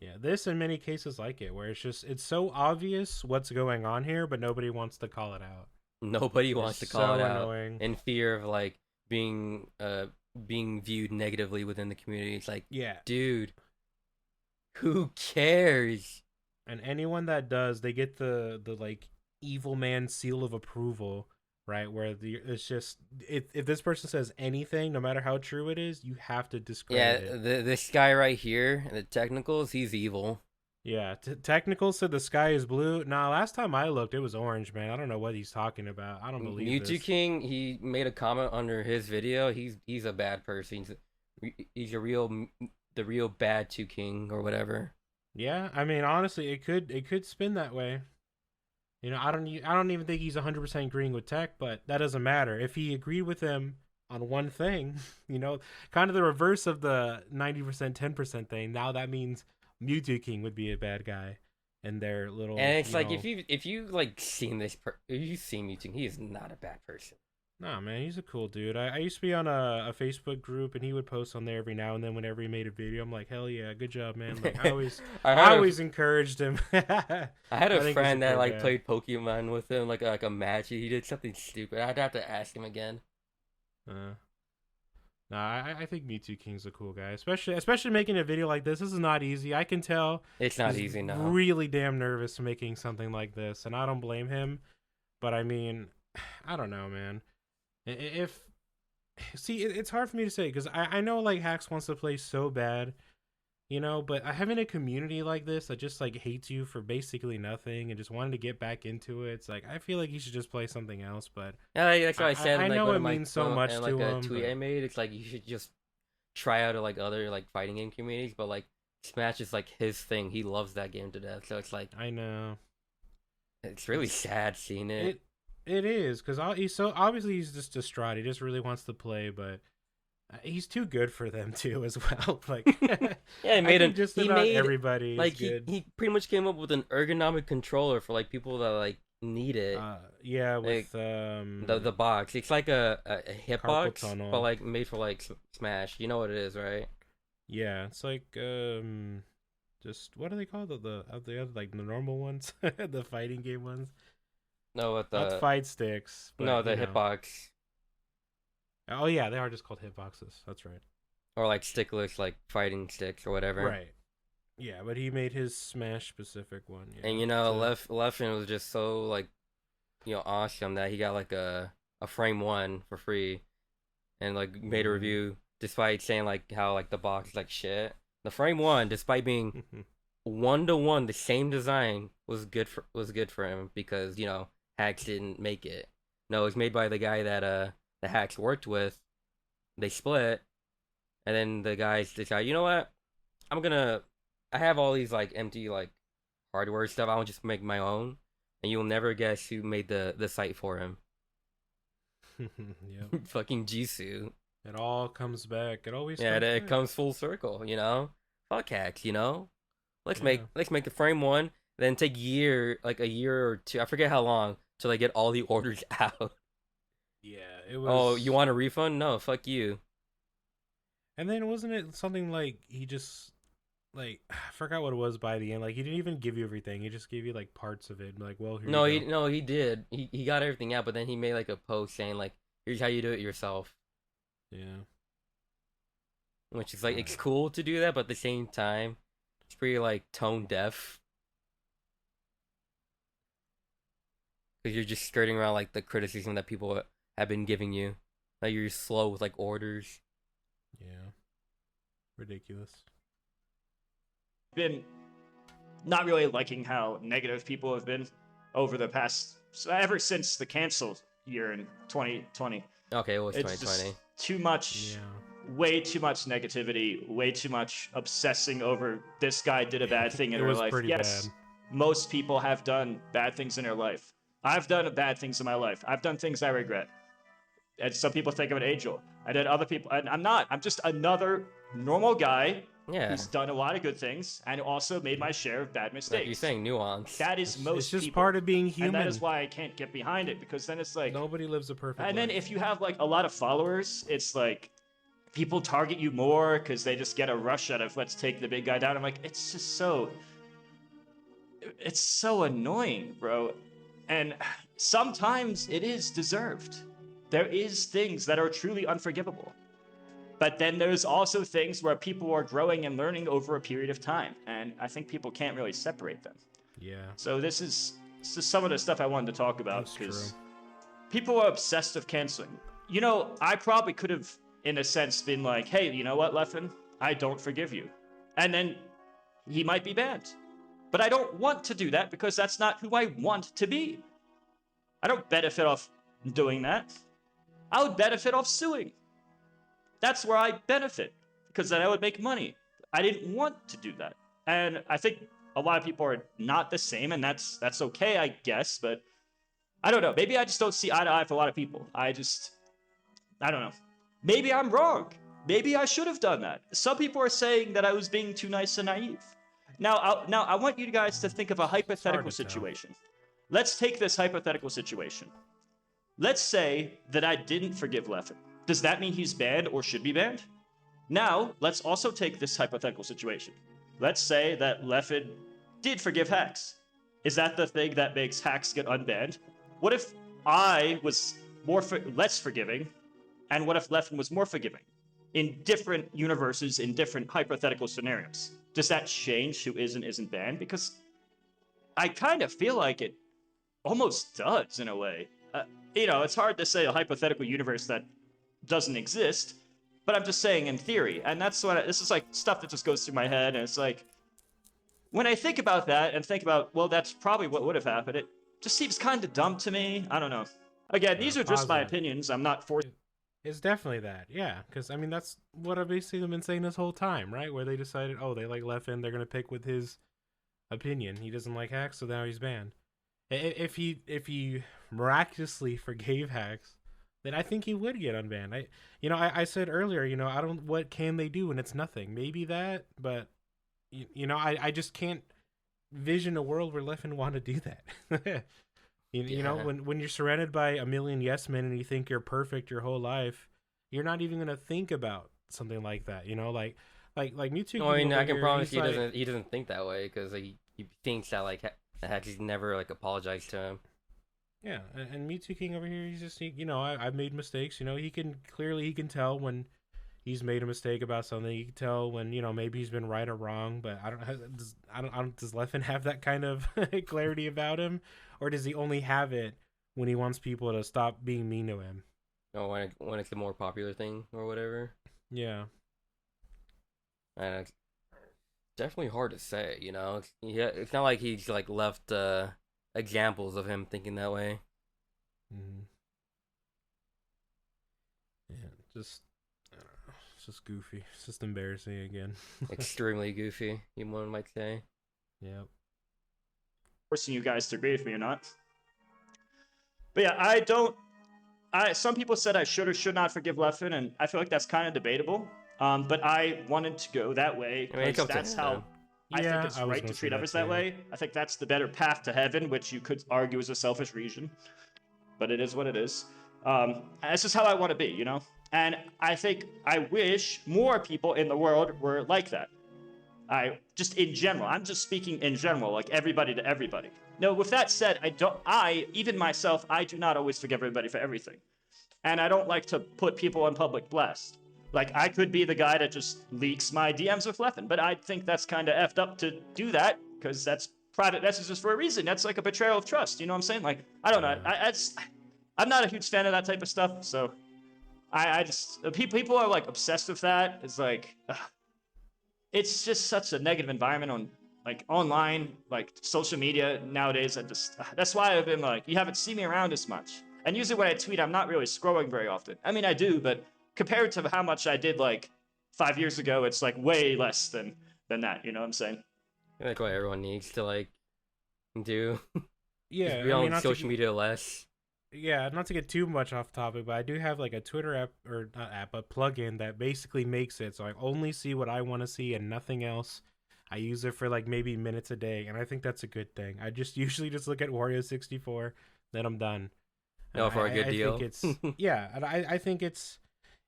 Yeah, this and many cases like it, where it's so obvious what's going on here, but nobody wants to call it out. Nobody wants to call it out annoying. in fear of like being viewed negatively within the community. It's like, yeah, dude, who cares? And anyone that does, they get the like evil man seal of approval, right? Where it's just if this person says anything, no matter how true it is, you have to discredit it. Yeah, this guy right here, the technicals, he's evil. Yeah, technical said the sky is blue. Nah, last time I looked, it was orange, man. I don't know what he's talking about. I don't believe Mewtwo King, he made a comment under his video. He's a bad person. He's the real bad 2 King or whatever. Yeah, I mean, honestly, it could spin that way. I don't even think he's 100% agreeing with Tech, but that doesn't matter. If he agreed with him on one thing, kind of the reverse of the 90% 10% thing. Now that means Mewtwo King would be a bad guy, and their little. And it's like if you like seen if you seen Mewtwo King, he is not a bad person. Nah, man, he's a cool dude. I used to be on a Facebook group, and he would post on there every now and then whenever he made a video. I'm like, hell yeah, good job, man. Like I always encouraged him. I had a friend that like played Pokemon with him, like a match. He did something stupid. I'd have to ask him again. Nah, I think Me Too King's a cool guy, especially making a video like this. This is not easy. I can tell It's not he's easy, no. really damn nervous making something like this, and I don't blame him. But I mean, I don't know, man. If see, it's hard for me to say because I know like Haxx wants to play so bad, you know, but having a community like this that just like hates you for basically nothing and just wanted to get back into it, it's like I feel like he should just play something else. But Yeah, that's what I said. I in, like, know one it of my means so quote- much and to like a him. tweet But I made. It's like you should just try out like other like fighting game communities, but like Smash is like his thing. He loves that game to death. So it's like I know it's really sad seeing it. it is because he's so obviously he's just distraught. He just really wants to play, but he's too good for them too as well. Like Yeah, he made I him. think just He about made everybody like is good. he pretty much came up with an ergonomic controller for like people that like need it. Yeah, with The box. It's like a carpal hitbox, tunnel. but like made for like Smash. You know what it is, right? Yeah, it's like just what are they called the other like the normal ones, the fighting game ones. No, with Not the fight sticks. But, no the you know. hitbox Oh yeah, they are just called hitboxes. That's right. or like stickless like fighting sticks or whatever. Right. Yeah, but he made his Smash specific one. Yeah, And you know, to- Leffen was just so like, awesome that he got like a frame one for free, and like made a Mhm. review despite saying like how like the box is like shit. The frame one, despite being 1-to-1 the same design, was good for him because Haxx didn't make it. No, it was made by the guy that the Haxx worked with. They split, and then the guys decide, you know what, I have all these like empty like hardware stuff. I'll just make my own, and you'll never guess who made the site for him. Yep. Fucking Jisoo. It all comes back. It always Yeah, comes it back. comes full circle. Fuck Haxx. Let's Yeah. make the frame one, then take a year or two. I forget how long till they get all the orders out. Yeah, it was. Oh, you want a refund? No, fuck you. And then wasn't it something like he just like I forgot what it was by the end. Like he didn't even give you everything. He just gave you like parts of it. Like, well, here No, you go. he did. He got everything out, but then he made like a post saying like, "Here's how you do it yourself." Yeah. Which is like it's cool to do that, but at the same time, it's pretty like tone deaf because you're just skirting around like the criticism that people have been giving you. Like you're slow with like orders. Yeah. Ridiculous. Been not really liking how negative people have been over the past ever since the cancel year in 2020. Okay, it was It's 2020. just too much, Yeah. way too much negativity, way too much obsessing over this guy did a bad thing in It her was life. pretty Yes, bad. most people have done bad things in their life. I've done bad things in my life. I've done things I regret. And some people think I'm an angel. I did other people, and I'm not. I'm just another normal guy Yeah, who's done a lot of good things and also made my share of bad mistakes. like you're saying, nuance. That is most It's just people. part of being human. And that is why I can't get behind it, because then it's like, Nobody lives a perfect and then life. if you have like a lot of followers, it's like people target you more because they just get a rush out of let's take the big guy down. I'm like, it's so annoying, bro. And sometimes it is deserved. There is things that are truly unforgivable. But then there's also things where people are growing and learning over a period of time. And I think people can't really separate them. Yeah. So this is some of the stuff I wanted to talk about, That's because true. people are obsessed with canceling. I probably could have, in a sense, been like, hey, you know what, Leffen? I don't forgive you. And then he might be banned. But I don't want to do that because that's not who I want to be. I don't benefit off doing that. I would benefit off suing. That's where I benefit, because then I would make money. I didn't want to do that. And I think a lot of people are not the same, and that's okay, I guess, but I don't know. Maybe I just don't see eye to eye for a lot of people. I don't know. Maybe I'm wrong. Maybe I should have done that. Some people are saying that I was being too nice and naive. Now I want you guys to think of a hypothetical to tell. situation. Let's take this hypothetical situation. Let's say that I didn't forgive Leffen. Does that mean he's banned or should be banned? Now, let's also take this hypothetical situation. Let's say that Leffen did forgive Haxx. Is that the thing that makes Haxx get unbanned? What if I was less forgiving, and what if Leffen was more forgiving? in different universes, in different hypothetical scenarios. Does that change who is and isn't banned? Because I kind of feel like it almost does in a way. It's hard to say a hypothetical universe that doesn't exist, but I'm just saying in theory. And that's what this is like stuff that just goes through my head, and it's like when I think about that and think about, well, that's probably what would have happened, it just seems kind of dumb to me. I don't know. Again, these are just Pause my that. opinions. I'm not forced. It's definitely that, yeah. Because I mean, that's what I've basically been saying this whole time, right? Where they decided, oh, they like Leffen, they're gonna pick with his opinion. He doesn't like Haxx, so now he's banned. If he miraculously forgave Haxx, then I think he would get unbanned. I said earlier, I don't. What can they do? And it's nothing. Maybe that, but I just can't vision a world where Leffen want to do that. When you're surrounded by a million yes men and you think you're perfect your whole life, you're not even gonna think about something like that. Like Mewtwo. No, I mean, I can promise he doesn't think that way, because he thinks that like Haxx never like apologized to him. Yeah, and Mewtwo King over here, he's just I've made mistakes. He can tell when he's made a mistake about something. He can tell when maybe he's been right or wrong. But does Leffen have that kind of clarity about him, or does he only have it when he wants people to stop being mean to him? Oh, when it's a more popular thing or whatever. Yeah. And it's definitely hard to say, It's not like he's like left examples of him thinking that way. Mm-hmm. Yeah, just it's just goofy. It's just embarrassing again. Extremely goofy, one might say. Yep. Forcing you guys to agree with me or not. But yeah, some people said I should or should not forgive Leffen, and I feel like that's kind of debatable. But I wanted to go that way because that's how I think it's right to treat others that way. I think that's the better path to heaven, which you could argue is a selfish reason, but it is what it is. This is how I want to be, And I think I wish more people in the world were like that. Just in general, I'm just speaking in general, like everybody to everybody. Now, with that said, even myself, I do not always forgive everybody for everything. And I don't like to put people on public blast. Like, I could be the guy that just leaks my DMs with Leffen, but I think that's kind of effed up to do that, because that's private messages for a reason. That's like a betrayal of trust, you know what I'm saying? Like, I don't know. I'm not a huge fan of that type of stuff, so I just... People are, like, obsessed with that. It's like... it's just such a negative environment on, like, online, like, social media nowadays. That's why I've been, like, you haven't seen me around as much. And usually when I tweet, I'm not really scrolling very often. I mean, I do, but compared to how much I did, like, 5 years ago, it's, like, way less than that, you know what I'm saying? That's what everyone needs to, like, do. Yeah, just be on social media less. Yeah, not to get too much off topic, but I do have, like, a Twitter app, or not app, but plugin that basically makes it so I only see what I want to see and nothing else. I use it for, like, maybe minutes a day, and I think that's a good thing. I just usually just look at Wario 64, then I'm done. No, for a good deal. Think it's, yeah, and I think it's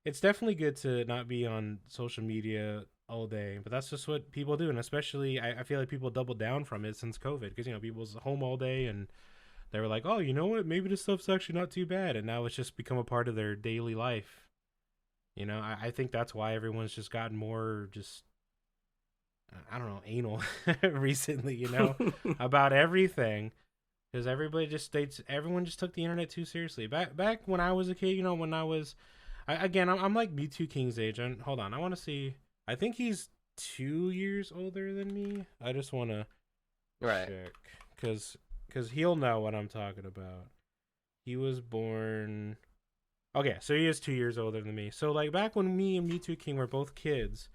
definitely good to not be on social media all day, but that's just what people do, and especially I feel like people doubled down from it since COVID, because people's home all day, and they were like, oh, you know what, maybe this stuff's actually not too bad, and now it's just become a part of their daily life. I think that's why everyone's just gotten more just, I don't know, anal recently, about everything. Because everybody just states, everyone just took the internet too seriously. Back when I was a kid, when I was, I'm like Mewtwo King's age. And hold on, I want to see. I think he's 2 years older than me. I just want to check, because he'll know what I'm talking about. He was born. Okay, so he is 2 years older than me. So like back when me and Mewtwo King were both kids,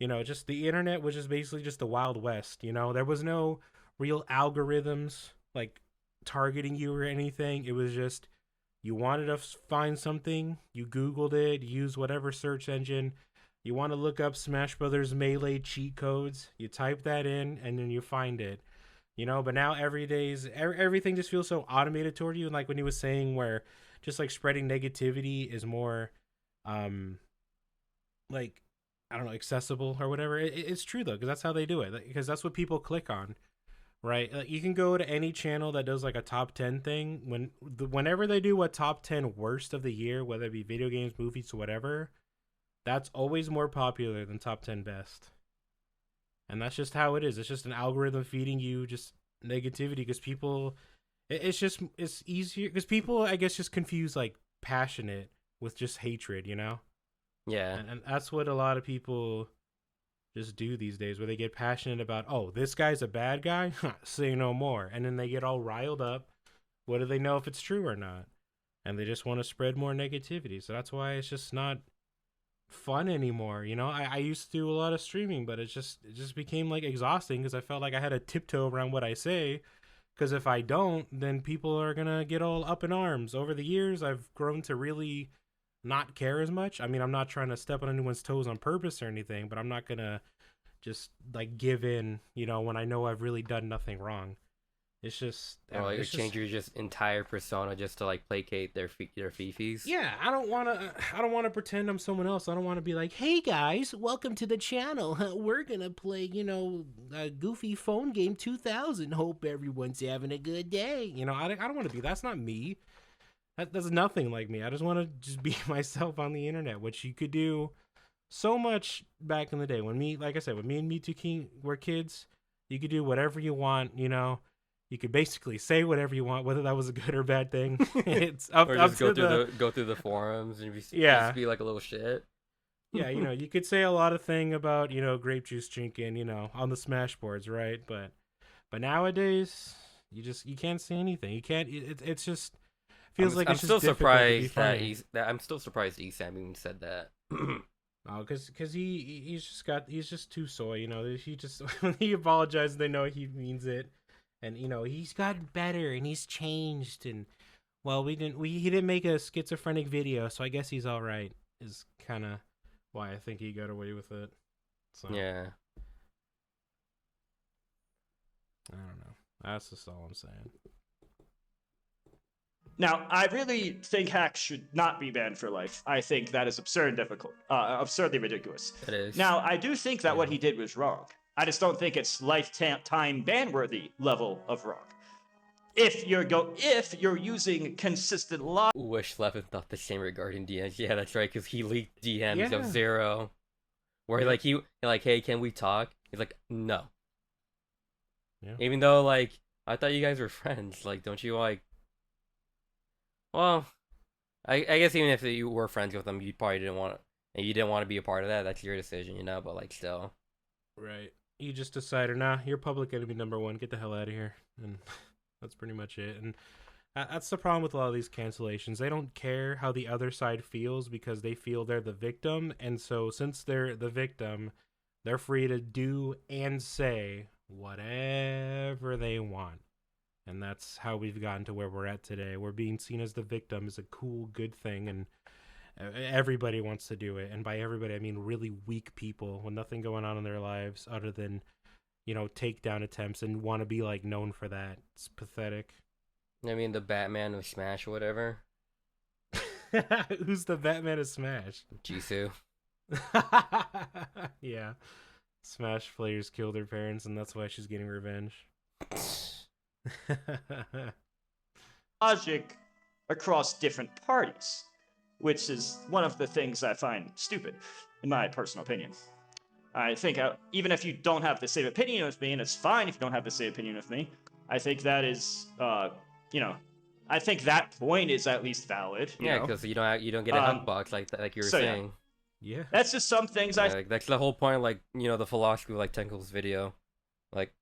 just the internet was just basically just the Wild West. There was no real algorithms like targeting you or anything. It was just, you wanted to find something, you Googled it, used whatever search engine. You want to look up Smash Brothers Melee cheat codes, you type that in, and then you find it. But now everything just feels so automated toward you. And like when he was saying, where just like spreading negativity is more like, I don't know, accessible or whatever. It's true though, because that's how they do it, because that's what people click on. Right, like you can go to any channel that does like a top 10 thing. Whenever they do a top 10 worst of the year, whether it be video games, movies, whatever, that's always more popular than top 10 best. And that's just how it is. It's just an algorithm feeding you just negativity because people, it's easier because people, I guess, just confuse like passionate with just hatred, you know? Yeah. And that's what a lot of people just do these days, where they get passionate about, oh, this guy's a bad guy, say no more. And then they get all riled up. What do they know if it's true or not? And they just want to spread more negativity. So that's why it's just not fun anymore. You know, I used to do a lot of streaming, but it just became like exhausting because I felt like I had to tiptoe around what I say. Because if I don't, then people are gonna get all up in arms. Over the years, I've grown to really not care as much. I mean, I'm not trying to step on anyone's toes on purpose or anything, but I'm not gonna just like give in, you know, when I know I've really done nothing wrong. It's just, Or like it's change your just entire persona just to like placate their fifis. yeah, I don't want to pretend I'm someone else. I don't want to be like, hey guys, welcome to the channel. We're gonna play, you know, a goofy phone game 2000. Hope everyone's having a good day. You know, I don't want to be. That's not me. That's nothing like me. I just want to just be myself on the internet, which you could do so much back in the day when me, like I said, when me and Me Too King were kids. You could do whatever you want. You know. You could basically say whatever you want, whether that was a good or bad thing. It's up, Or up just to go through the forums and Yeah. just be like a little shit. Yeah, you know, you could say a lot of thing about, you know, grape juice drinking, you know, on the Smash boards, right? But nowadays, you can't say anything. You can't. It's just feels like I'm it's still just difficult to be surprised funny. I'm still surprised Esam even said that. Oh, because he's just too soy, you know. He just when he apologizes, they know he means it. And you know he's gotten better and he's changed and well he didn't make a schizophrenic video, so I guess he's all right. Is kind of why I think he got away with it. So Yeah. I don't know. That's just all I'm saying. Now, I really think Haxx should not be banned for life. I think that is absurdly ridiculous. It is. Now, I do think that what Yeah. he did was wrong. I just don't think it's lifetime ban-worthy level of wrong. If you're using consistent logic, Wish Leffen thought the same regarding DMs. Yeah, that's right, because he leaked DMs Yeah. of Zero. Where Yeah. he like, hey, can we talk? He's like, no. Yeah. Even though like I thought you guys were friends. Like, don't you like? Well, I guess even if you were friends with him, you probably didn't want and you didn't want to be a part of that. That's your decision, you know. But like, still. Right. You just decided, nah, you're public enemy number one. Get the hell out of here. And that's pretty much it. And that's the problem with a lot of these cancellations. They don't care how the other side feels because they feel they're the victim. And so since they're the victim, they're free to do and say whatever they want. And that's how we've gotten to where we're at today. We're being seen as the victim is a cool, good thing. And everybody wants to do it. And by everybody, I mean really weak people with nothing going on in their lives other than, you know, takedown attempts and want to be like known for that. It's pathetic. I mean, the Batman of Smash or whatever. Who's the Batman of Smash? Jisoo. Yeah. Smash players kill their parents and that's why she's getting revenge. across different parties, which is one of the things I find stupid, in my personal opinion. I think even if you don't have the same opinion as me, and it's fine if you don't have the same opinion with me, I think that is, you know, I think that point is at least valid. Yeah, because you don't get a hug box like you were saying. Yeah. That's just some things Like, that's the whole point. Like, you know, the philosophy of like Tenkel's video, like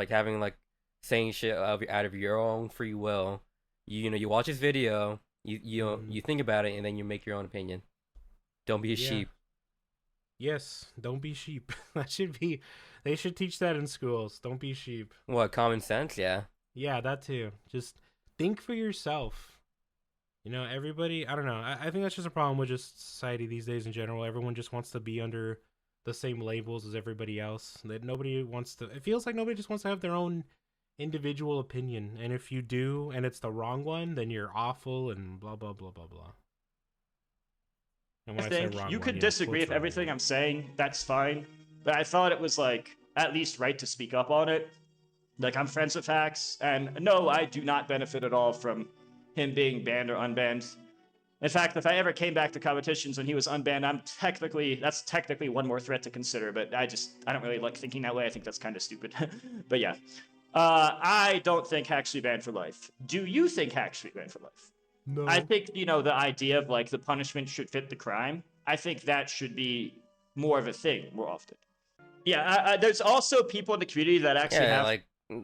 having like saying shit out of your own free will. You know, you watch his video, you think about it, and then you make your own opinion. Don't be a sheep. Yes, don't be sheep. They should teach that in schools. Don't be sheep. What, common sense? Yeah. Yeah, that too. Just think for yourself. You know, everybody, I don't know. I think that's just a problem with just society these days in general. Everyone just wants to be under the same labels as everybody else. That nobody wants to, it feels like nobody just wants to have their own individual opinion. And if you do, and it's the wrong one, then you're awful and blah, blah, blah, blah, blah. And I when think say wrong you one, could know, disagree with what's wrong everything one. I'm saying. That's fine. But I thought it was like at least right to speak up on it. Like, I'm friends with Haxx, and no, I do not benefit at all from him being banned or unbanned. In fact, if I ever came back to competitions when he was unbanned, that's technically one more threat to consider. But I don't really like thinking that way. I think that's kind of stupid. But yeah, I don't think Haxx should be banned for life. Do you think Haxx should be banned for life? No. I think the idea of like the punishment should fit the crime. I think that should be more of a thing more often. Yeah, there's also people in the community that actually Yeah, have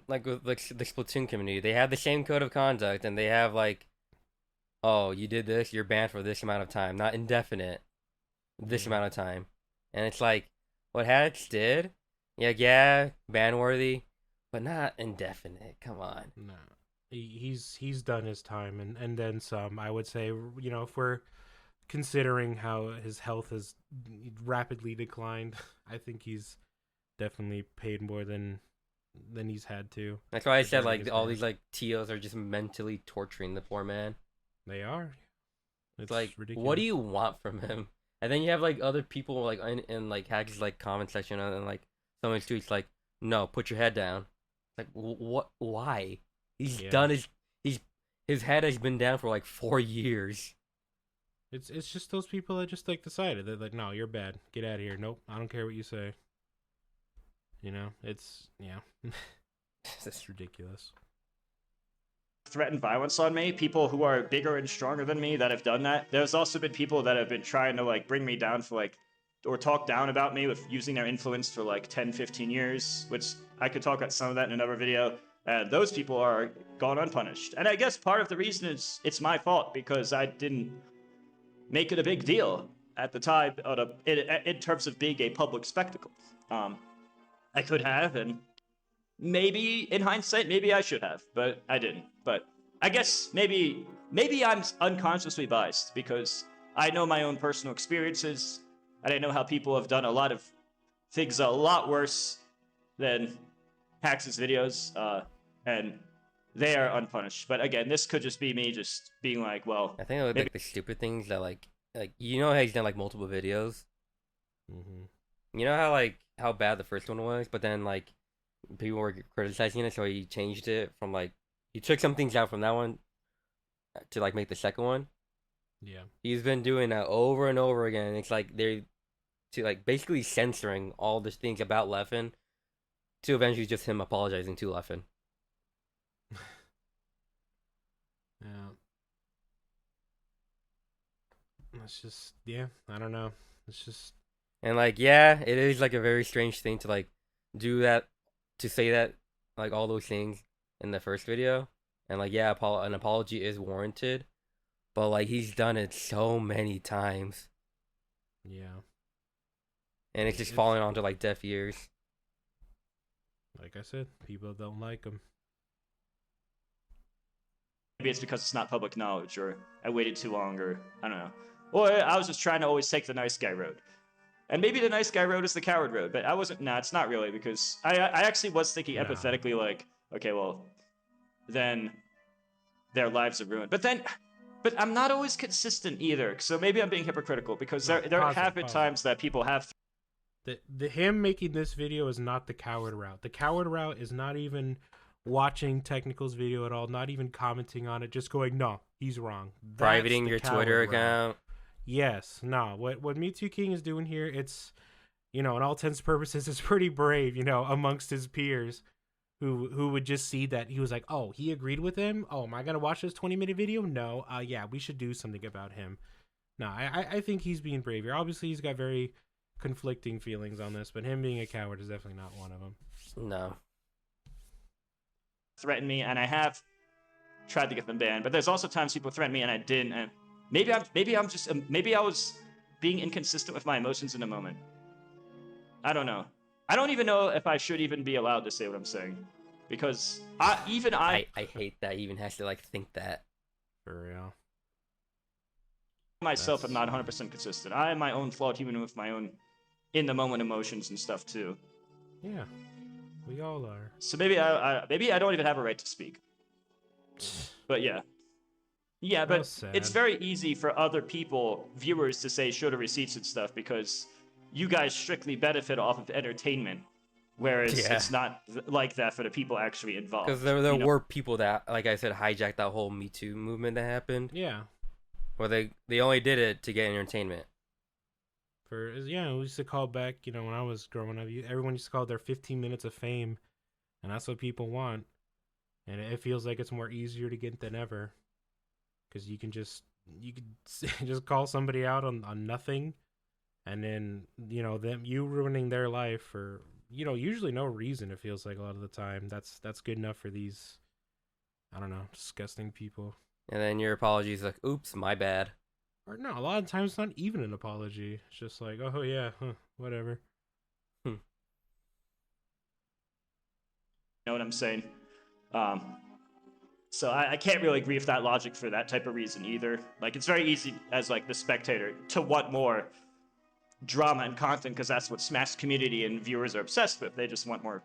like with like the Splatoon community, they have the same code of conduct, and they have like, oh, you did this, you're banned for this amount of time, not indefinite, this amount of time, and it's like what Haxx did, yeah, ban worthy, but not indefinite. Come on. No, he's done his time and then some. I would say, if we're considering how his health has rapidly declined, I think he's definitely paid more than he's had to. That's why I said regarding like his all ban. these like TOs are just mentally torturing the poor man. They are. It's Like, ridiculous. what do you want from him? And then you have like other people like in like Hax's like comment section and like someone's tweets like, no, put your head down. Like, what? Why? He's Yeah. done his head has been down for like 4 years. It's just those people that just like decided they're like, no, you're bad. Get out of here. Nope, I don't care what you say. It's it's ridiculous. threatened violence on me, people who are bigger and stronger than me that have done that. There's also been people that have been trying to like bring me down for like or talk down about me with using their influence for like 10, 15 years, which I could talk about some of that in another video. Those people are gone unpunished. And I guess part of the reason is it's my fault because I didn't make it a big deal at the time in terms of being a public spectacle. I could have, and maybe in hindsight, maybe I should have, but I didn't. But I guess maybe I'm unconsciously biased because I know my own personal experiences, and I know how people have done a lot of things a lot worse than Haxx's videos, and they are unpunished. But again, this could just be me just being like, well, I think it would maybe- like the stupid things that like how he's done like multiple videos. Mm-hmm. You know how bad the first one was, but then like people were criticizing it, so he changed it from like he took some things out from that one to like make the second one. Yeah. He's been doing that over and over again. And it's like they're to like basically censoring all the things about Leffen to eventually just him apologizing to Leffen. Yeah. It's just I don't know. It's just And like yeah, it is like a very strange thing to like do that, to say that like all those things in the first video. And like yeah, an apology is warranted, but like he's done it so many times. yeah. And it's just falling onto like deaf ears. Like I said, people don't like him. maybe it's because it's not public knowledge, or I waited too long, or I don't know. Or I was just trying to always take the nice guy road. And maybe the nice guy road is the coward road, but I wasn't. Nah, it's not really, because I actually was thinking No. empathetically, like, okay, well, then their lives are ruined. But I'm not always consistent either. So maybe I'm being hypocritical, because there have been times that people have. The him making this video is not the coward route. The coward route is not even watching Technical's video at all, not even commenting on it, just going, no, he's wrong. That's Privating the your coward Twitter route. account. Yes, no. What Me Too King is doing here, it's, in all intents and purposes, it's pretty brave, amongst his peers who would just see that he was like, oh, he agreed with him? Oh, am I gonna watch this 20-minute video? No. Yeah, we should do something about him. No, I think he's being brave here. Obviously, he's got very conflicting feelings on this, but him being a coward is definitely not one of them. No. Threatened me, and I have tried to get them banned. But there's also times people threaten me and I didn't. And maybe I was being inconsistent with my emotions in the moment. I don't know. I don't even know if I should even be allowed to say what I'm saying, because I hate that he even has to like think that. For real. myself am not 100% consistent. I am my own flawed human with my own in the moment emotions and stuff too. Yeah, we all are. So maybe I don't even have a right to speak. But yeah, but sad. it's very easy for other people, viewers, to say show the receipts and stuff, because you guys strictly benefit off of entertainment, whereas Yeah. it's not like that for the people actually involved. Because there were people that, like I said, hijacked that whole Me Too movement that happened. Yeah. Or they only did it to get entertainment. We used to call back, when I was growing up, everyone used to call it their 15 minutes of fame, and that's what people want. And it feels like it's more easier to get than ever, because you could just call somebody out on nothing, and then you ruining their life for usually no reason. It feels like a lot of the time that's good enough for these, I don't know, disgusting people. And then your apology is like, oops, my bad. Or no, a lot of times it's not even an apology. It's just like, oh yeah, whatever. You know what I'm saying? So I can't really agree with that logic for that type of reason either. Like, it's very easy as like the spectator to want more drama and content, because that's what Smash community and viewers are obsessed with. They just want more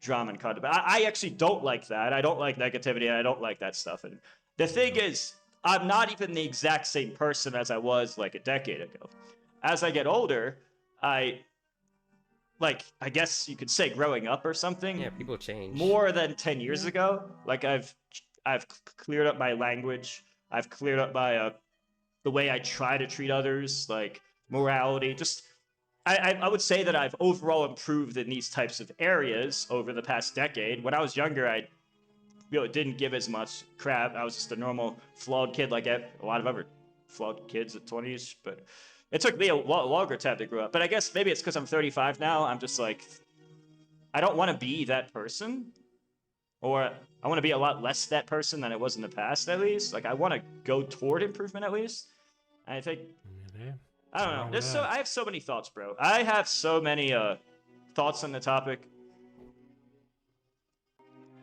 drama and content. But I actually don't like that. I don't like negativity, and I don't like that stuff. And the thing is, I'm not even the exact same person as I was like a decade ago. As I get older, I guess you could say growing up or something. Yeah, people change. More than 10 years ago, like I've cleared up my language. I've cleared up my the way I try to treat others, like morality. Just I would say that I've overall improved in these types of areas over the past decade. When I was younger, I didn't give as much crap. I was just a normal flawed kid, like a lot of other flawed kids at 20s. But it took me a lot longer time to grow up. But I guess maybe it's because I'm 35 now. I'm just like, I don't want to be that person, or I want to be a lot less that person than I was in the past, at least. Like, I want to go toward improvement, at least. And I think, I don't know. I have so many thoughts, bro. I have so many thoughts on the topic.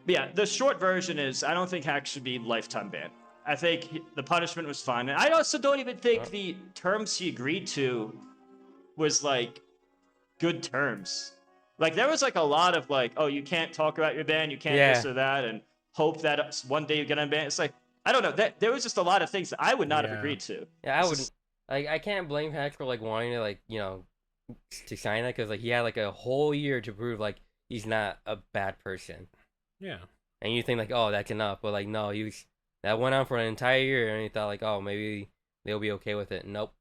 But yeah, the short version is I don't think Haxx should be lifetime banned. I think the punishment was fine. And I also don't even think the terms he agreed to was, like, good terms. Like, there was, like, a lot of, like, oh, you can't talk about your ban, you can't this or that, and hope that one day you get unbanned. It's like, I don't know. There was just a lot of things that I would not have agreed to. Yeah, I wouldn't. Like, I can't blame Haxx for, like, wanting to, like, to sign that, because, like, he had, like, a whole year to prove, like, he's not a bad person. Yeah. And you think, like, oh, that's enough. But, like, no, that went on for an entire year, and he thought, like, oh, maybe they'll be okay with it. Nope.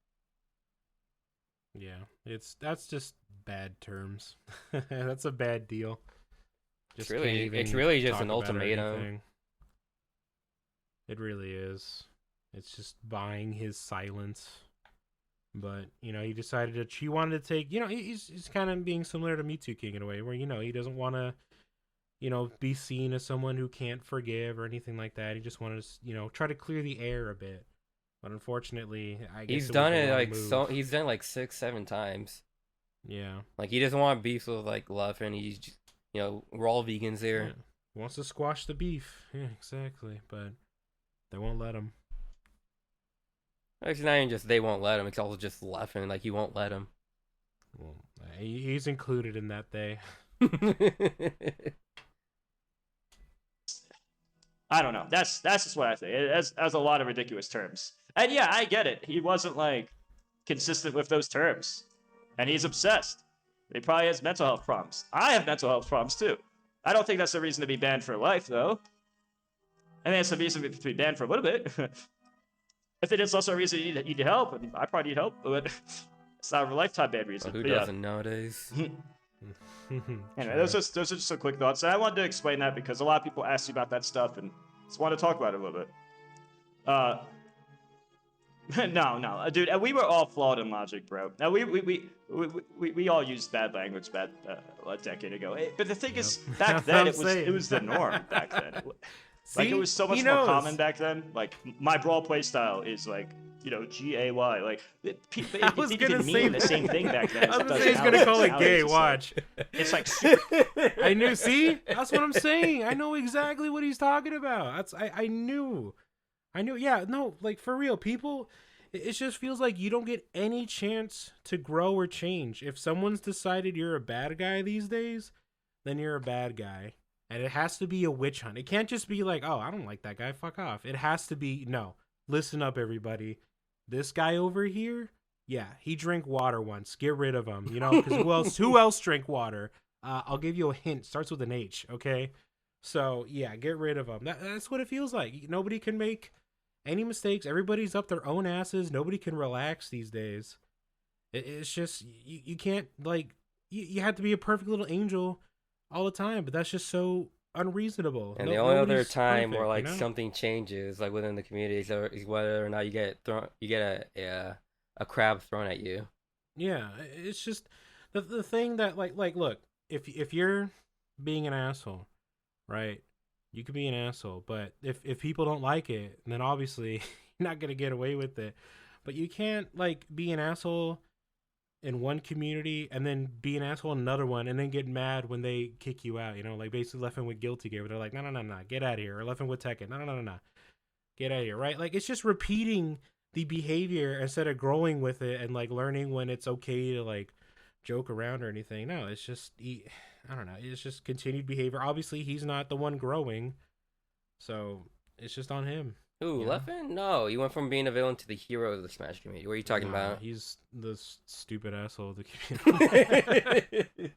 Yeah. That's just bad terms. That's a bad deal. It's really just an ultimatum. It really is. It's just buying his silence. But, he decided he wanted to take, he's kind of being similar to Me Too King in a way, where, he doesn't want to, be seen as someone who can't forgive or anything like that. He just wanted to, try to clear the air a bit. But unfortunately, I guess he's done it like he's done like 6-7 times. Yeah. Like, he doesn't want beef with, like, Leffen. He's just, we're all vegans here. Yeah. He wants to squash the beef. Yeah, exactly. But they won't let him. It's not even just they won't let him. It's also just Leffen. Like, he won't let him. Well, he's included in that day. I don't know. That's just what I think. It has a lot of ridiculous terms. And yeah, I get it. He wasn't, like, consistent with those terms. And he's obsessed. He probably has mental health problems. I have mental health problems, too. I don't think that's a reason to be banned for life, though. I think it's a reason to be banned for a little bit. If it is also a reason you need help, and I probably need help, but it's not a lifetime ban reason. Well, who doesn't nowadays? Anyway, those are just some quick thoughts. And I wanted to explain that because a lot of people ask you about that stuff, and just want to talk about it a little bit. No, dude. We were all flawed in logic, bro. Now we all used bad language a decade ago. But the thing is, back then it was the norm. Back then, like, it was so much more common back then. Like, my brawl playstyle is like, GAY. Like, it didn't even mean the same thing back then. I was gonna say he's gonna call it gay. Watch. It's like super. I knew. See, that's what I'm saying. I know exactly what he's talking about. I knew. Yeah, no, like, for real, people. It just feels like you don't get any chance to grow or change. If someone's decided you're a bad guy these days, then you're a bad guy. And it has to be a witch hunt. It can't just be like, oh, I don't like that guy, fuck off. It has to be, no, listen up, everybody. This guy over here, yeah, he drank water once. Get rid of him, because who else drank water? I'll give you a hint. Starts with an H, okay? So, yeah, get rid of him. That's what it feels like. Nobody can make any mistakes. Everybody's up their own asses. Nobody can relax these days. It's just you can't like you have to be a perfect little angel all the time, but that's just so unreasonable. And No, the only other nobody's time where perfect, like something changes like within the community is whether or not you get a crab thrown at you. Yeah, it's just the thing that like look, if you're being an asshole, right? You could be an asshole, but if people don't like it, then obviously you're not gonna get away with it. But you can't like be an asshole in one community and then be an asshole in another one and then get mad when they kick you out. You know, like basically Leffen with Guilty Gear, where they're like, no, get out of here. Or Leffen with Tekken, no, get out of here, right? Like it's just repeating the behavior instead of growing with it and like learning when it's okay to like joke around or anything. No, it's just I don't know. It's just continued behavior. Obviously, he's not the one growing, so it's just on him. Ooh, Yeah. Leffen? No, he went from being a villain to the hero of the Smash community. What are you talking Nah, about? he's the stupid asshole of the community.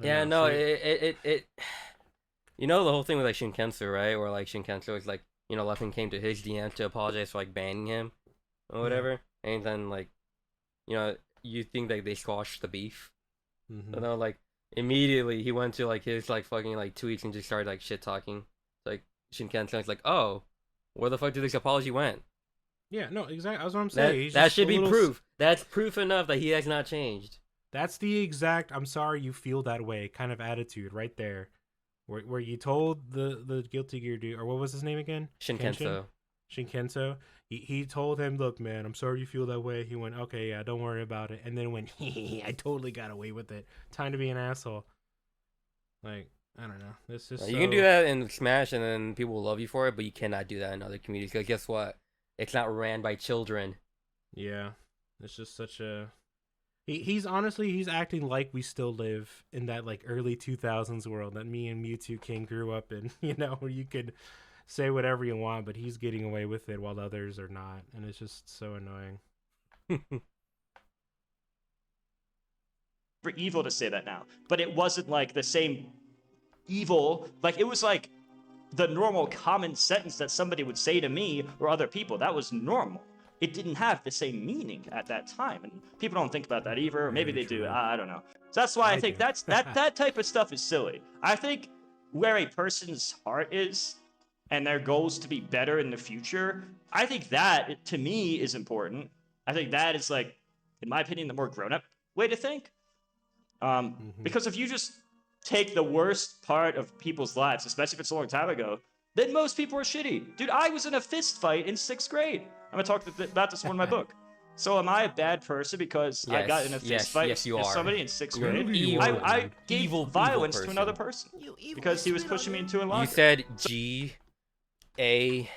Yeah, no, it you know the whole thing with like Shinkensu, right? Where like Shinkensu was like, you know, Leffen came to his DM to apologize for like banning him or whatever, and then like, you know, you think like they squashed the beef, Mm-hmm. but no, like immediately he went to like his like fucking like tweets and just started like shit talking. Like Shinkensu was like, oh, where the fuck did this apology went? Yeah, no, exactly. That's what I'm saying. He's That just should a be little proof. That's proof enough that he has not changed. That's the exact "I'm sorry you feel that way" kind of attitude right there, where you told the Guilty Gear dude, or what was his name again? Shinkensu. Shinkenso. He told him, "Look, man, I'm sorry you feel that way." He went, "Okay, yeah, don't worry about it." And then when I totally got away with it. Time to be an asshole. Like I don't know. This is You can do that in Smash, and then people will love you for it, but you cannot do that in other communities. Because guess what? It's not ran by children. Yeah, it's just such a. He's honestly he's acting like we still live in that like early 2000s world that me and Mewtwo King grew up in. You know, where you could say whatever you want, but he's getting away with it while others are not, and it's just so annoying. For evil to say that now, but it wasn't like the same evil. Like it was like the normal common sentence that somebody would say to me or other people. That was normal. It didn't have the same meaning at that time, and people don't think about that either. Or maybe Very they do. true. I don't know. So that's why I think do. that type of stuff is silly. I think where a person's heart is and their goals to be better in the future, I think that to me is important. I think that is like, in my opinion, the more grown-up way to think. Because if you just take the worst part of people's lives, especially if it's a long time ago, then most people are shitty. Dude, I was in a fist fight in 6th grade. I'm gonna talk about this one in my book. So am I a bad person because I got in a fist fight yes, you with are. somebody in 6th You're an grade? evil, I gave evil violence person. to another person because he was pushing me into a locker. You said G-A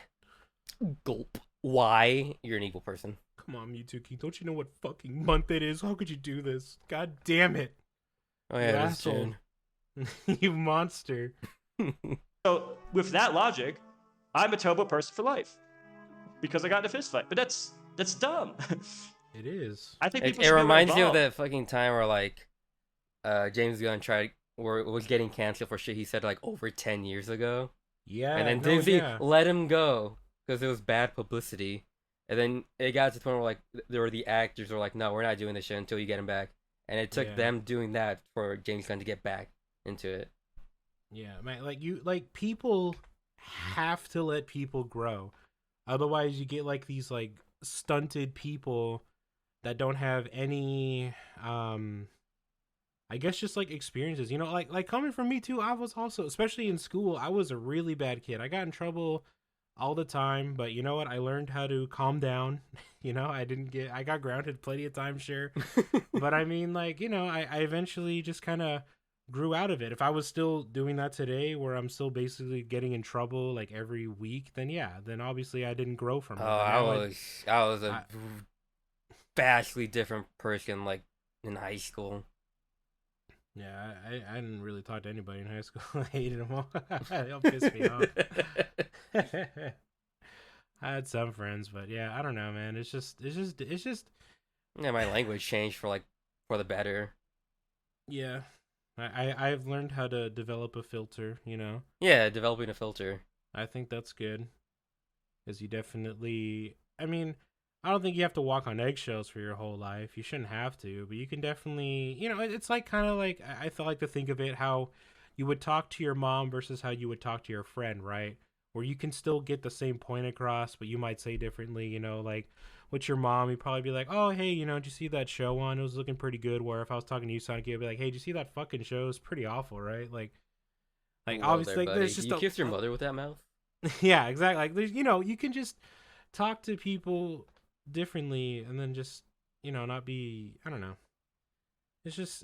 gulp Y. You're an evil person. Come on, Mewtwo King, don't you know what fucking month it is? How could you do this? God damn it. Oh You yeah, it is asshole. June. You monster. So with that logic, I'm a terrible person for life because I got in a fist fight. But that's dumb. It is. I think It people should be reminds me of involved. that fucking time where like, James Gunn was getting canceled for shit he said like over 10 years ago, Yeah. and then no, Disney yeah. let him go because it was bad publicity, and then it got to the point where like there were the actors were like, no, we're not doing this shit until you get him back, and it took Yeah. them doing that for James Gunn to get back into it. Yeah, man. Like people have to let people grow. Otherwise, you get like these like stunted people that don't have any I guess just like experiences, you know, like coming from me too. I was also, especially in school, I was a really bad kid. I got in trouble all the time, but you know what? I learned how to calm down. You know, I got grounded plenty of times, sure. But I mean, like, you know, I eventually just kind of grew out of it. If I was still doing that today, where I'm still basically getting in trouble like every week, then yeah, then obviously I didn't grow from it. Oh, But I now was a vastly different person like in high school. yeah, I didn't really talk to anybody in high school. I hated them all. They'll piss me off. I had some friends, but yeah, I don't know, man. It's just Yeah, my language changed for the better. yeah. I've learned how to develop a filter, you know. Yeah, developing a filter. I think that's good. is you definitely. I mean, I don't think you have to walk on eggshells for your whole life. You shouldn't have to, but you can definitely, it's like kind of like I feel like to think of it how you would talk to your mom versus how you would talk to your friend, right? Where you can still get the same point across, but you might say differently, like with your mom, you'd probably be like, oh, hey, did you see that show on? It was looking pretty good. Where if I was talking to you, Sonic, you'd be like, hey, did you see that fucking show? It's pretty awful, right? Like Whoa there, obviously, like, buddy. there's just You kiss your mother with that mouth? yeah, exactly. Like there's, you can just talk to people differently, and then just, not be. I don't know. It's just.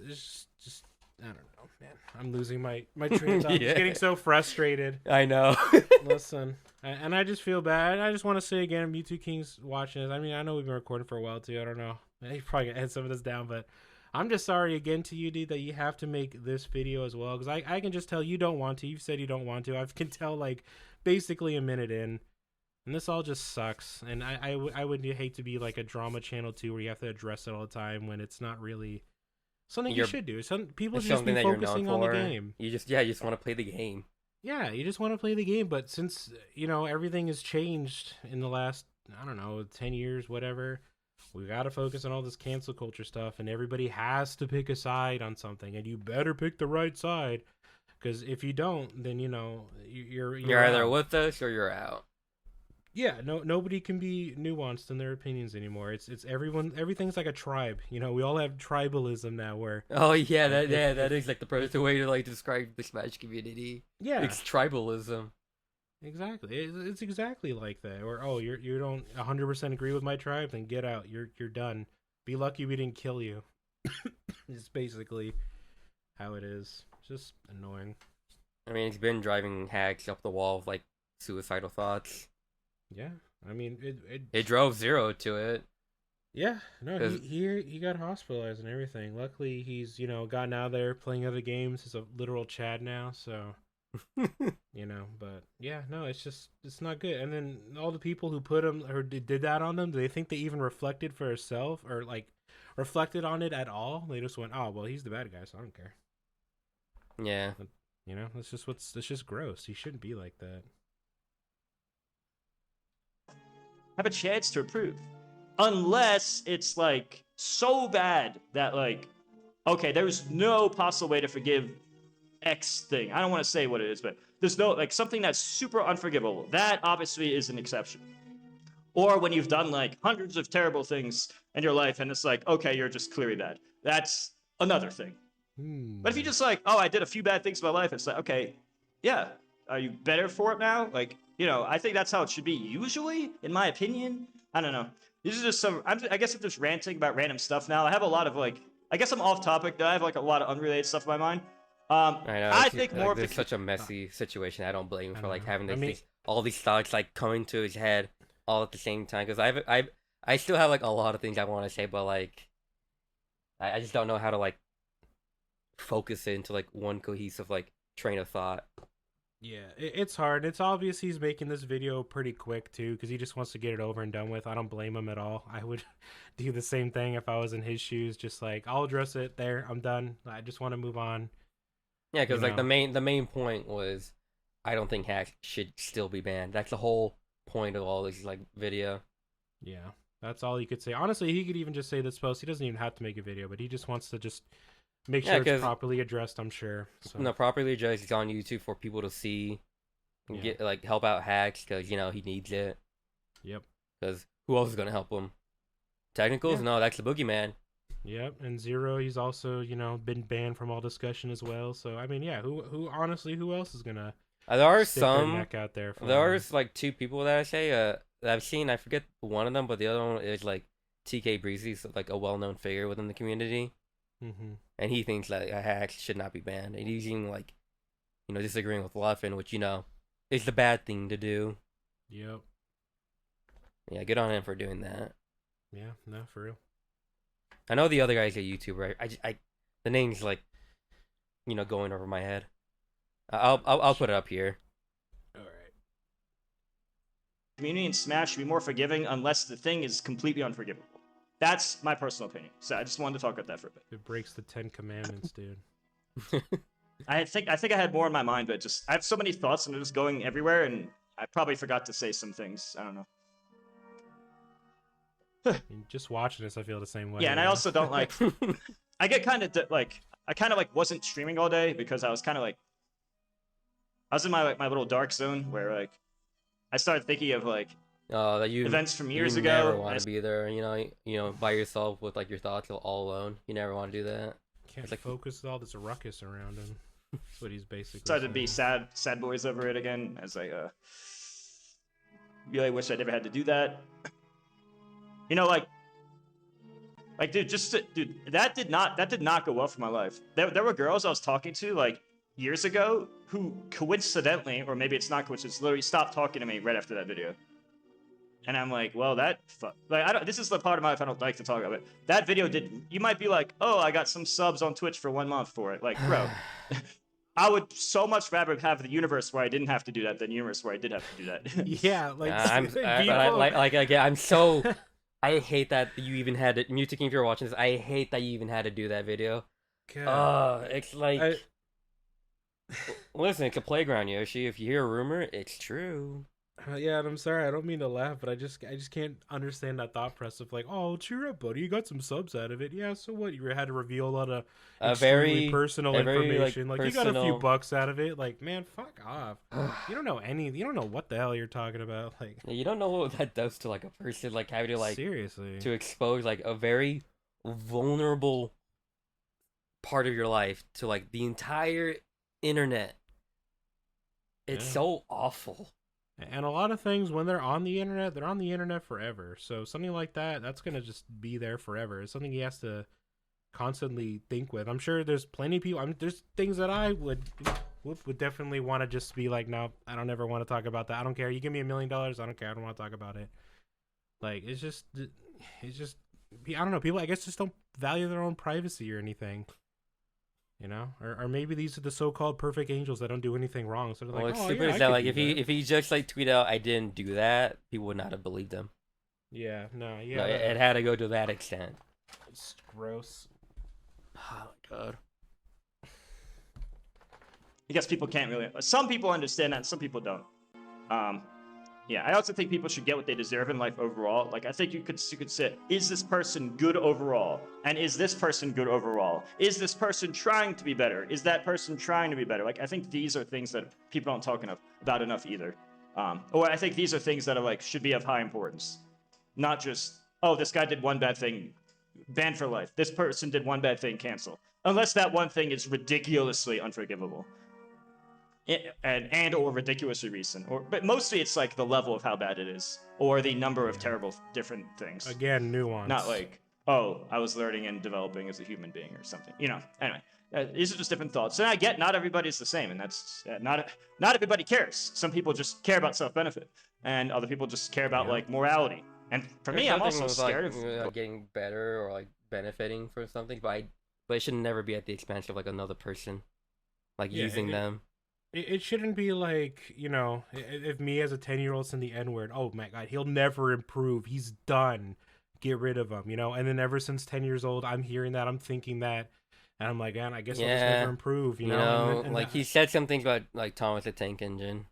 I don't know, man. I'm losing my train of thought. I'm just getting so frustrated. I know. Listen, and I just feel bad. I just want to say again, Mewtwo King's watching this. I mean, I know we've been recording for a while too. I don't know. He's probably gonna edit some of this down, but I'm just sorry again to you, dude, that you have to make this video as well. Because I can just tell you don't want to. You've said you don't want to. I can tell like basically a minute in. And this all just sucks. And I would hate to be like a drama channel too, where you have to address it all the time when it's not really something you should do. Some people should just be focusing on the game. You just want to play the game. Yeah, you just want to play the game. But since everything has changed in the last, I don't know, 10 years, whatever, we got to focus on all this cancel culture stuff, and everybody has to pick a side on something, and you better pick the right side, because if you don't, then you're either out. with us or you're out. Yeah, nobody can be nuanced in their opinions anymore. It's everyone. Everything's like a tribe. We all have tribalism now. Where that is like the perfect way to like describe the Smash community. Yeah, it's tribalism. Exactly. It's exactly like that. Or you don't 100% agree with my tribe, then get out. You're done. Be lucky we didn't kill you. It's basically how it is. Just annoying. I mean, it's been driving Haxx up the wall of like suicidal thoughts. Yeah, I mean it drove Zero to it. Yeah, no, he got hospitalized and everything. Luckily, he's gotten out there playing other games. He's a literal Chad now, so But yeah, no, it's not good. And then all the people who put him or did that on them, do they think they even reflected for herself or like reflected on it at all? They just went, oh well, he's the bad guy, so I don't care. Yeah, but, it's just gross. He shouldn't be like that. Have a chance to approve, unless it's like so bad that like, okay, there's no possible way to forgive X thing. I don't want to say what it is, but there's no like something that's super unforgivable. That obviously is an exception. Or when you've done like hundreds of terrible things in your life and it's like, okay, you're just clearly bad. That's another thing. But if you just like, oh, I did a few bad things in my life, it's like, okay, yeah, are you better for it now? Like, I think that's how it should be usually, in my opinion. I don't know. These are just I guess I'm just ranting about random stuff now. I have a lot of like, I guess I'm off topic though. I have like a lot of unrelated stuff in my mind. I know. I think more it's such a messy situation. I don't blame him for like having all these thoughts like coming to his head all at the same time. Because I still have like a lot of things I want to say, but like I just don't know how to like focus it into like one cohesive like train of thought. Yeah, it's hard. It's obvious he's making this video pretty quick too, because he just wants to get it over and done with. I don't blame him at all. I would do the same thing if I was in his shoes. Just like, I'll address it there. I'm done. I just want to move on. Yeah, because like the main point was, I don't think Haxx should still be banned. That's the whole point of all this like video. Yeah, that's all he could say. Honestly, he could even just say this post. He doesn't even have to make a video, but he just wants to just make sure it's properly addressed. I'm sure. So. No, properly addressed. It's on YouTube for people to see and get like help out Haxx because he needs it. Yep. Because who else is gonna help him? Technicals? Yeah. No, that's the boogeyman. Yep, and Zero, he's also, been banned from all discussion as well. So I mean, yeah, who honestly, who else is gonna there are some their neck out there for there are like two people that I say that I've seen. I forget one of them, but the other one is like TK Breezy's like a well-known figure within the community. Mm-hmm. And he thinks that Haxx should not be banned. And he's even like, disagreeing with Leffen, which, is the bad thing to do. Yep. Yeah, good on him for doing that. Yeah, no, for real. I know the other guy's a YouTuber. The name's like, going over my head. I'll put it up here. All right. Community in Smash should be more forgiving unless the thing is completely unforgivable. That's my personal opinion. So I just wanted to talk about that for a bit. It breaks the 10 Commandments, dude. I think I had more in my mind, but I have so many thoughts and they're just going everywhere, and I probably forgot to say some things. I don't know. And just watching this, I feel the same way. Yeah, and I also don't like. I get kind of like I kind of like wasn't streaming all day because I was kind of like I was in my my little dark zone where like I started thinking of like that events from years you ago. never and want I to be there, by yourself with like your thoughts all alone. You never want to do that. Can't It's like- focus with all this ruckus around him. That's what he's basically started to be saying. sad boys over it again. I was like, really wish I never had to do that. You know, like dude, dude, that did not go well for my life. There were girls I was talking to like years ago who coincidentally, or maybe it's not coincidence, literally stopped talking to me right after that video. And I'm like, well, this is the part of my life I don't like to talk about. But that video you might be like, oh, I got some subs on Twitch for 1 month for it. Like, bro, I would so much rather have the universe where I didn't have to do that than the universe where I did have to do that. Yeah, like I'm so. I hate that you even had to. Music, if you're watching this, I hate that you even had to do that video. It's like. Listen, it's a playground, Yoshi. If you hear a rumor, it's true. Yeah, and I'm sorry, I don't mean to laugh, but I just can't understand that thought process of like, oh, cheer up, buddy, you got some subs out of it. Yeah, so what? You had to reveal a lot of extremely personal information. Like you got a few bucks out of it. Like, man, fuck off. You don't know what the hell you're talking about. Like, you don't know what that does to like a person. Like having to like seriously to expose like a very vulnerable part of your life to like the entire internet. It's so awful. And a lot of things, when they're on the internet, they're on the internet forever. So something like that's going to just be there forever. It's something he has to constantly think with. I'm sure there's plenty of people. There's things that I would definitely want to just be like, no, I don't ever want to talk about that. I don't care. You give me $1 million, I don't care. I don't want to talk about it. Like, it's just, I don't know. People, I guess, just don't value their own privacy or anything. You know, or maybe these are the so-called perfect angels that don't do anything wrong. So they're like, well, stupid is that like if he just like tweet out, I didn't do that, people would not have believed him. Yeah, no, it had to go to that extent. It's gross. Oh my god. I guess people can't really. Some people understand that, and some people don't. Yeah, I also think people should get what they deserve in life overall. Like, I think you could say, is this person good overall? And is this person good overall? Is this person trying to be better? Is that person trying to be better? Like, I think these are things that people don't talk about enough either. Or I think these are things that are like should be of high importance, not just, oh, this guy did one bad thing, banned for life. This person did one bad thing, cancel. Unless that one thing is ridiculously unforgivable. And or ridiculously recent, but mostly it's like the level of how bad it is, or the number of terrible different things. Again, nuance. Not like, oh, I was learning and developing as a human being or something. You know. Anyway, these are just different thoughts. And I get not everybody's the same, and that's not everybody cares. Some people just care about self-benefit, and other people just care about like morality. And for me, I'm also scared of getting better or like benefiting from something, but it should never be at the expense of like another person, like using them. It shouldn't be like, you know, if me as a 10-year-old saying the N-word, oh my god, he'll never improve, he's done, get rid of him, you know? And then ever since 10 years old, I'm hearing that, I'm thinking that, and I'm like, man, I guess I'll just never improve, you know? And like, he said some things about, like, Thomas the Tank Engine.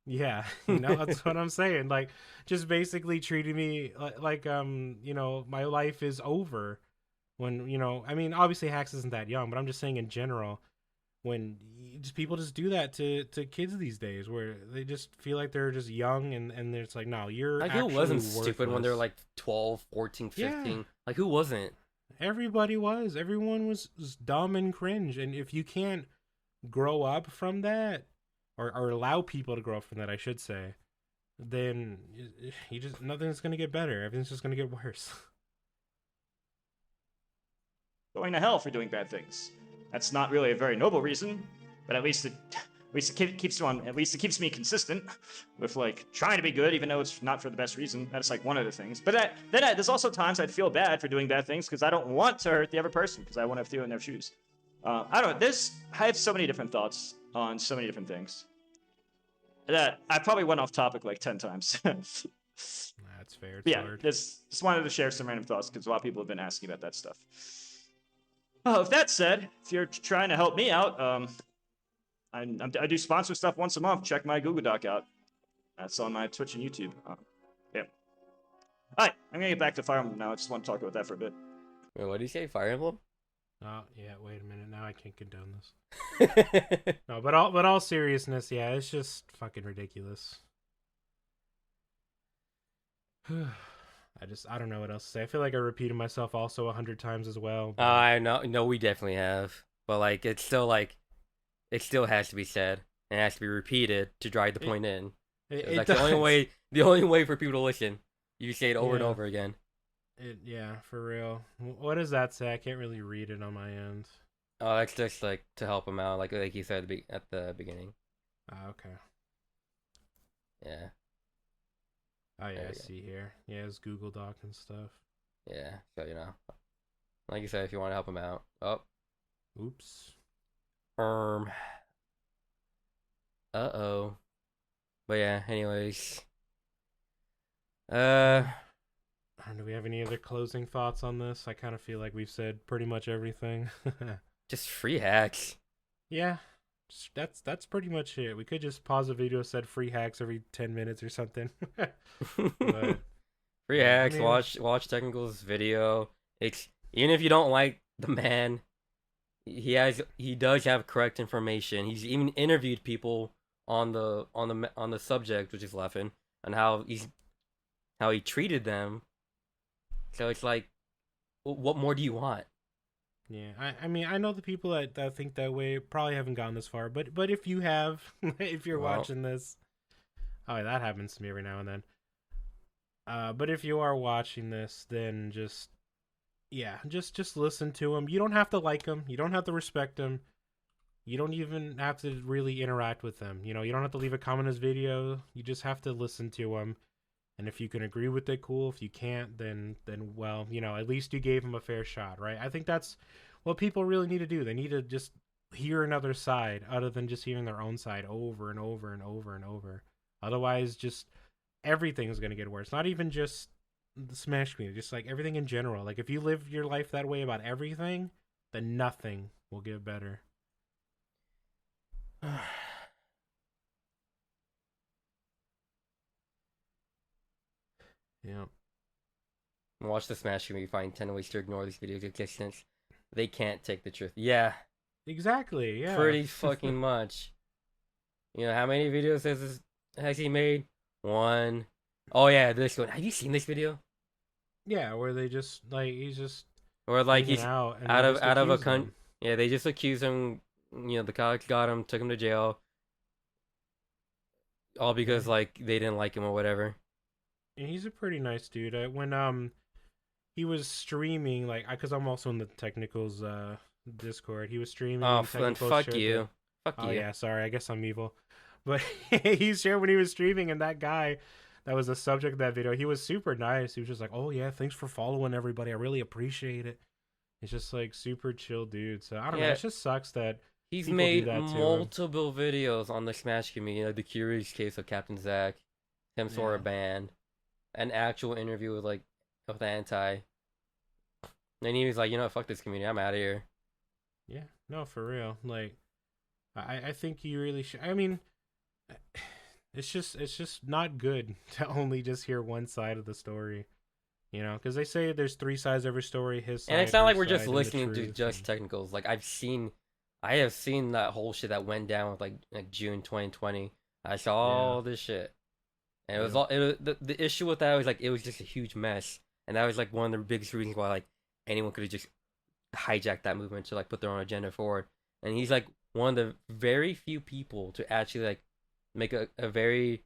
Yeah, you know, that's what I'm saying. Like, just basically treating me like, you know, my life is over. When, you know, I mean, obviously Haxx isn't that young, but I'm just saying in general, when people just do that to kids these days, where they just feel like they're just young and it's like, no, you're like, actually who wasn't worthless. Stupid when they were like 12, 14, 15? Yeah. Like, who wasn't? Everybody was. Everyone was dumb and cringe. And if you can't grow up from that, or allow people to grow up from that, I should say, then you just, nothing's going to get better. Everything's just going to get worse. Going to hell for doing bad things. That's not really a very noble reason, but at least it keeps me consistent with like trying to be good, even though it's not for the best reason. That's like one of the things. But there's also times I'd feel bad for doing bad things because I don't want to hurt the other person because I want to feel in their shoes. I don't know. I have so many different thoughts on so many different things that I probably went off topic like 10 times. That's fair. Yeah, just wanted to share some random thoughts because a lot of people have been asking about that stuff. With that said, if you're trying to help me out, I do sponsor stuff once a month. Check my Google Doc out. That's on my Twitch and YouTube. Yeah. Alright, I'm gonna get back to Fire Emblem now. I just want to talk about that for a bit. Wait, what did you say? Fire Emblem? Oh yeah, wait a minute. Now I can't condone this. No, but all seriousness, yeah, it's just fucking ridiculous. I don't know what else to say. I feel like I repeated myself also 100 times as well. But... I know, no, we definitely have, but like it still has to be said and it has to be repeated to drive the point in. It Like does. the only way for people to listen, you say it over and Yeah. over again. Yeah, for real. What does that say? I can't really read it on my end. Oh, that's just like to help him out, like you said at the beginning. Okay. Yeah, Oh yeah, There I we go. see here. Yeah, it's Google Doc and stuff. yeah. So like you said, if you want to help him out. Oh, Oops. uh-oh. But yeah, anyways. Do we have any other closing thoughts on this? I kind of feel like we've said pretty much everything. Just free Haxx. Yeah, that's pretty much it. We could just pause the video, said free hacks every 10 minutes or something. But Free yeah, I Haxx, mean- watch Technical's video. It's even if you don't like the man, he does have correct information. He's even interviewed people on the subject, which is Leffen, and how he treated them. So it's like, what more do you want? yeah, I mean, I know the people that think that way probably haven't gone this far, but if you have, if you're Well- watching this, oh, that happens to me every now and then. But if you are watching this, then just listen to him. You don't have to like him. You don't have to respect him. You don't even have to really interact with him. You know, you don't have to leave a comment on his video. You just have to listen to him. And if you can agree with it, cool. If you can't, then well, you know, at least you gave him a fair shot, right? I think that's what people really need to do. They need to just hear another side other than just hearing their own side over and over and over and over. Otherwise, just everything's going to get worse. Not even just the Smash community, just like everything in general. Like if you live your life that way about everything, then nothing will get better. Yeah. Watch the Smash community find 10 ways to ignore this video's existence. They can't take the truth. Yeah, Exactly. Yeah. pretty fucking much. You know, how many videos has he made? One. Oh yeah, this one. Have you seen this video? Yeah, where they just like he's just Or like hanging he's out and out they of just out of a accuse con. him. Yeah, they just accuse him. You know, the cops got him, took him to jail, all because Yeah. like they didn't like him or whatever. And he's a pretty nice dude. When he was streaming, like because I'm also in the Technicals Discord. He was streaming. Oh, and then Technicals fuck shared you. Fuck Oh you. yeah, sorry. I guess I'm evil. But he shared when he was streaming, and that guy that was the subject of that video, he was super nice. He was just like, "Oh yeah, thanks for following everybody. I really appreciate it." It's just like super chill dude. So I don't know. Yeah. It just sucks that He's people do made that to him. multiple videos on the Smash community, like the curious case of Captain Zack, him for a Yeah. band, an actual interview with Anti. And he was like, you know, fuck this community, I'm out of here. Yeah, no, for real. Like, I think you really should. I mean, it's just not good to only just hear one side of the story. You know, because they say there's three sides of every story. His side, And it's not like her we're just side, and the listening to truth, just and- technicals. Like I have seen that whole shit that went down with like June 2020. I saw all this shit, and it was Yeah. all. It was, the issue with that was like it was just a huge mess, and that was like one of the biggest reasons why like anyone could have just hijacked that movement to like put their own agenda forward. And he's like one of the very few people to actually like make a very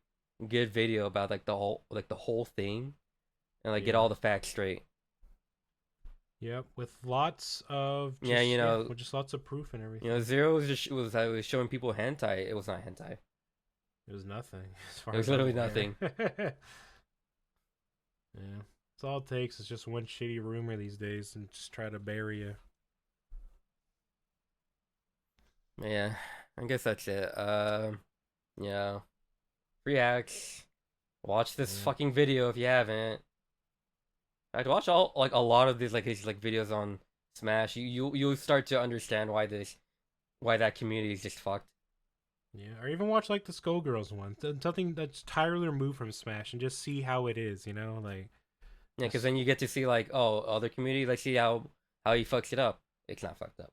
good video about like the whole thing, and like get Yeah. all the facts straight. Yep, with lots of just, Yeah, you know- with just lots of proof and everything. You know, Zero was just was showing people hentai. It was not hentai. It was nothing. As far It was as I'm literally aware. nothing. Yeah, it's all it takes is just one shitty rumor these days, and just try to bury you. Yeah, I guess that's it. Yeah, free Haxx. Watch this Yeah. fucking video if you haven't. I'd watch all like a lot of these his videos on Smash. You'll start to understand why that community is just fucked. Yeah, or even watch like the Skullgirls one, something that's entirely removed from Smash, and just see how it is. You know, like Yeah, because just then you get to see like, oh, other communities. Let's see how he fucks it up. It's not fucked up.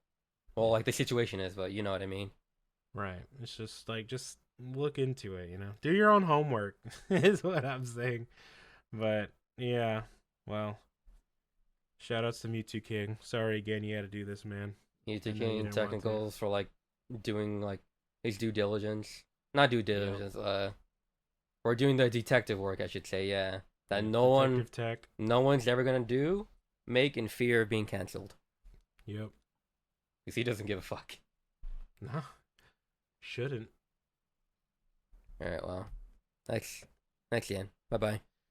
Well, like the situation is, but you know what I mean. right. It's just like just look into it. You know, do your own homework is what I'm saying. But yeah, well, shout outs to Mewtwo King. Sorry again, you had to do this, man. He's I know you taking didn't want to. technicals for like doing like his due diligence. Not due Yeah, diligence. Or doing the detective work, I should say. Yeah, that yeah. no Detective Tech. one's ever gonna do. Make in fear of being canceled Yep. because he doesn't give a fuck. No, shouldn't. All right, well, thanks, Ian. Bye bye.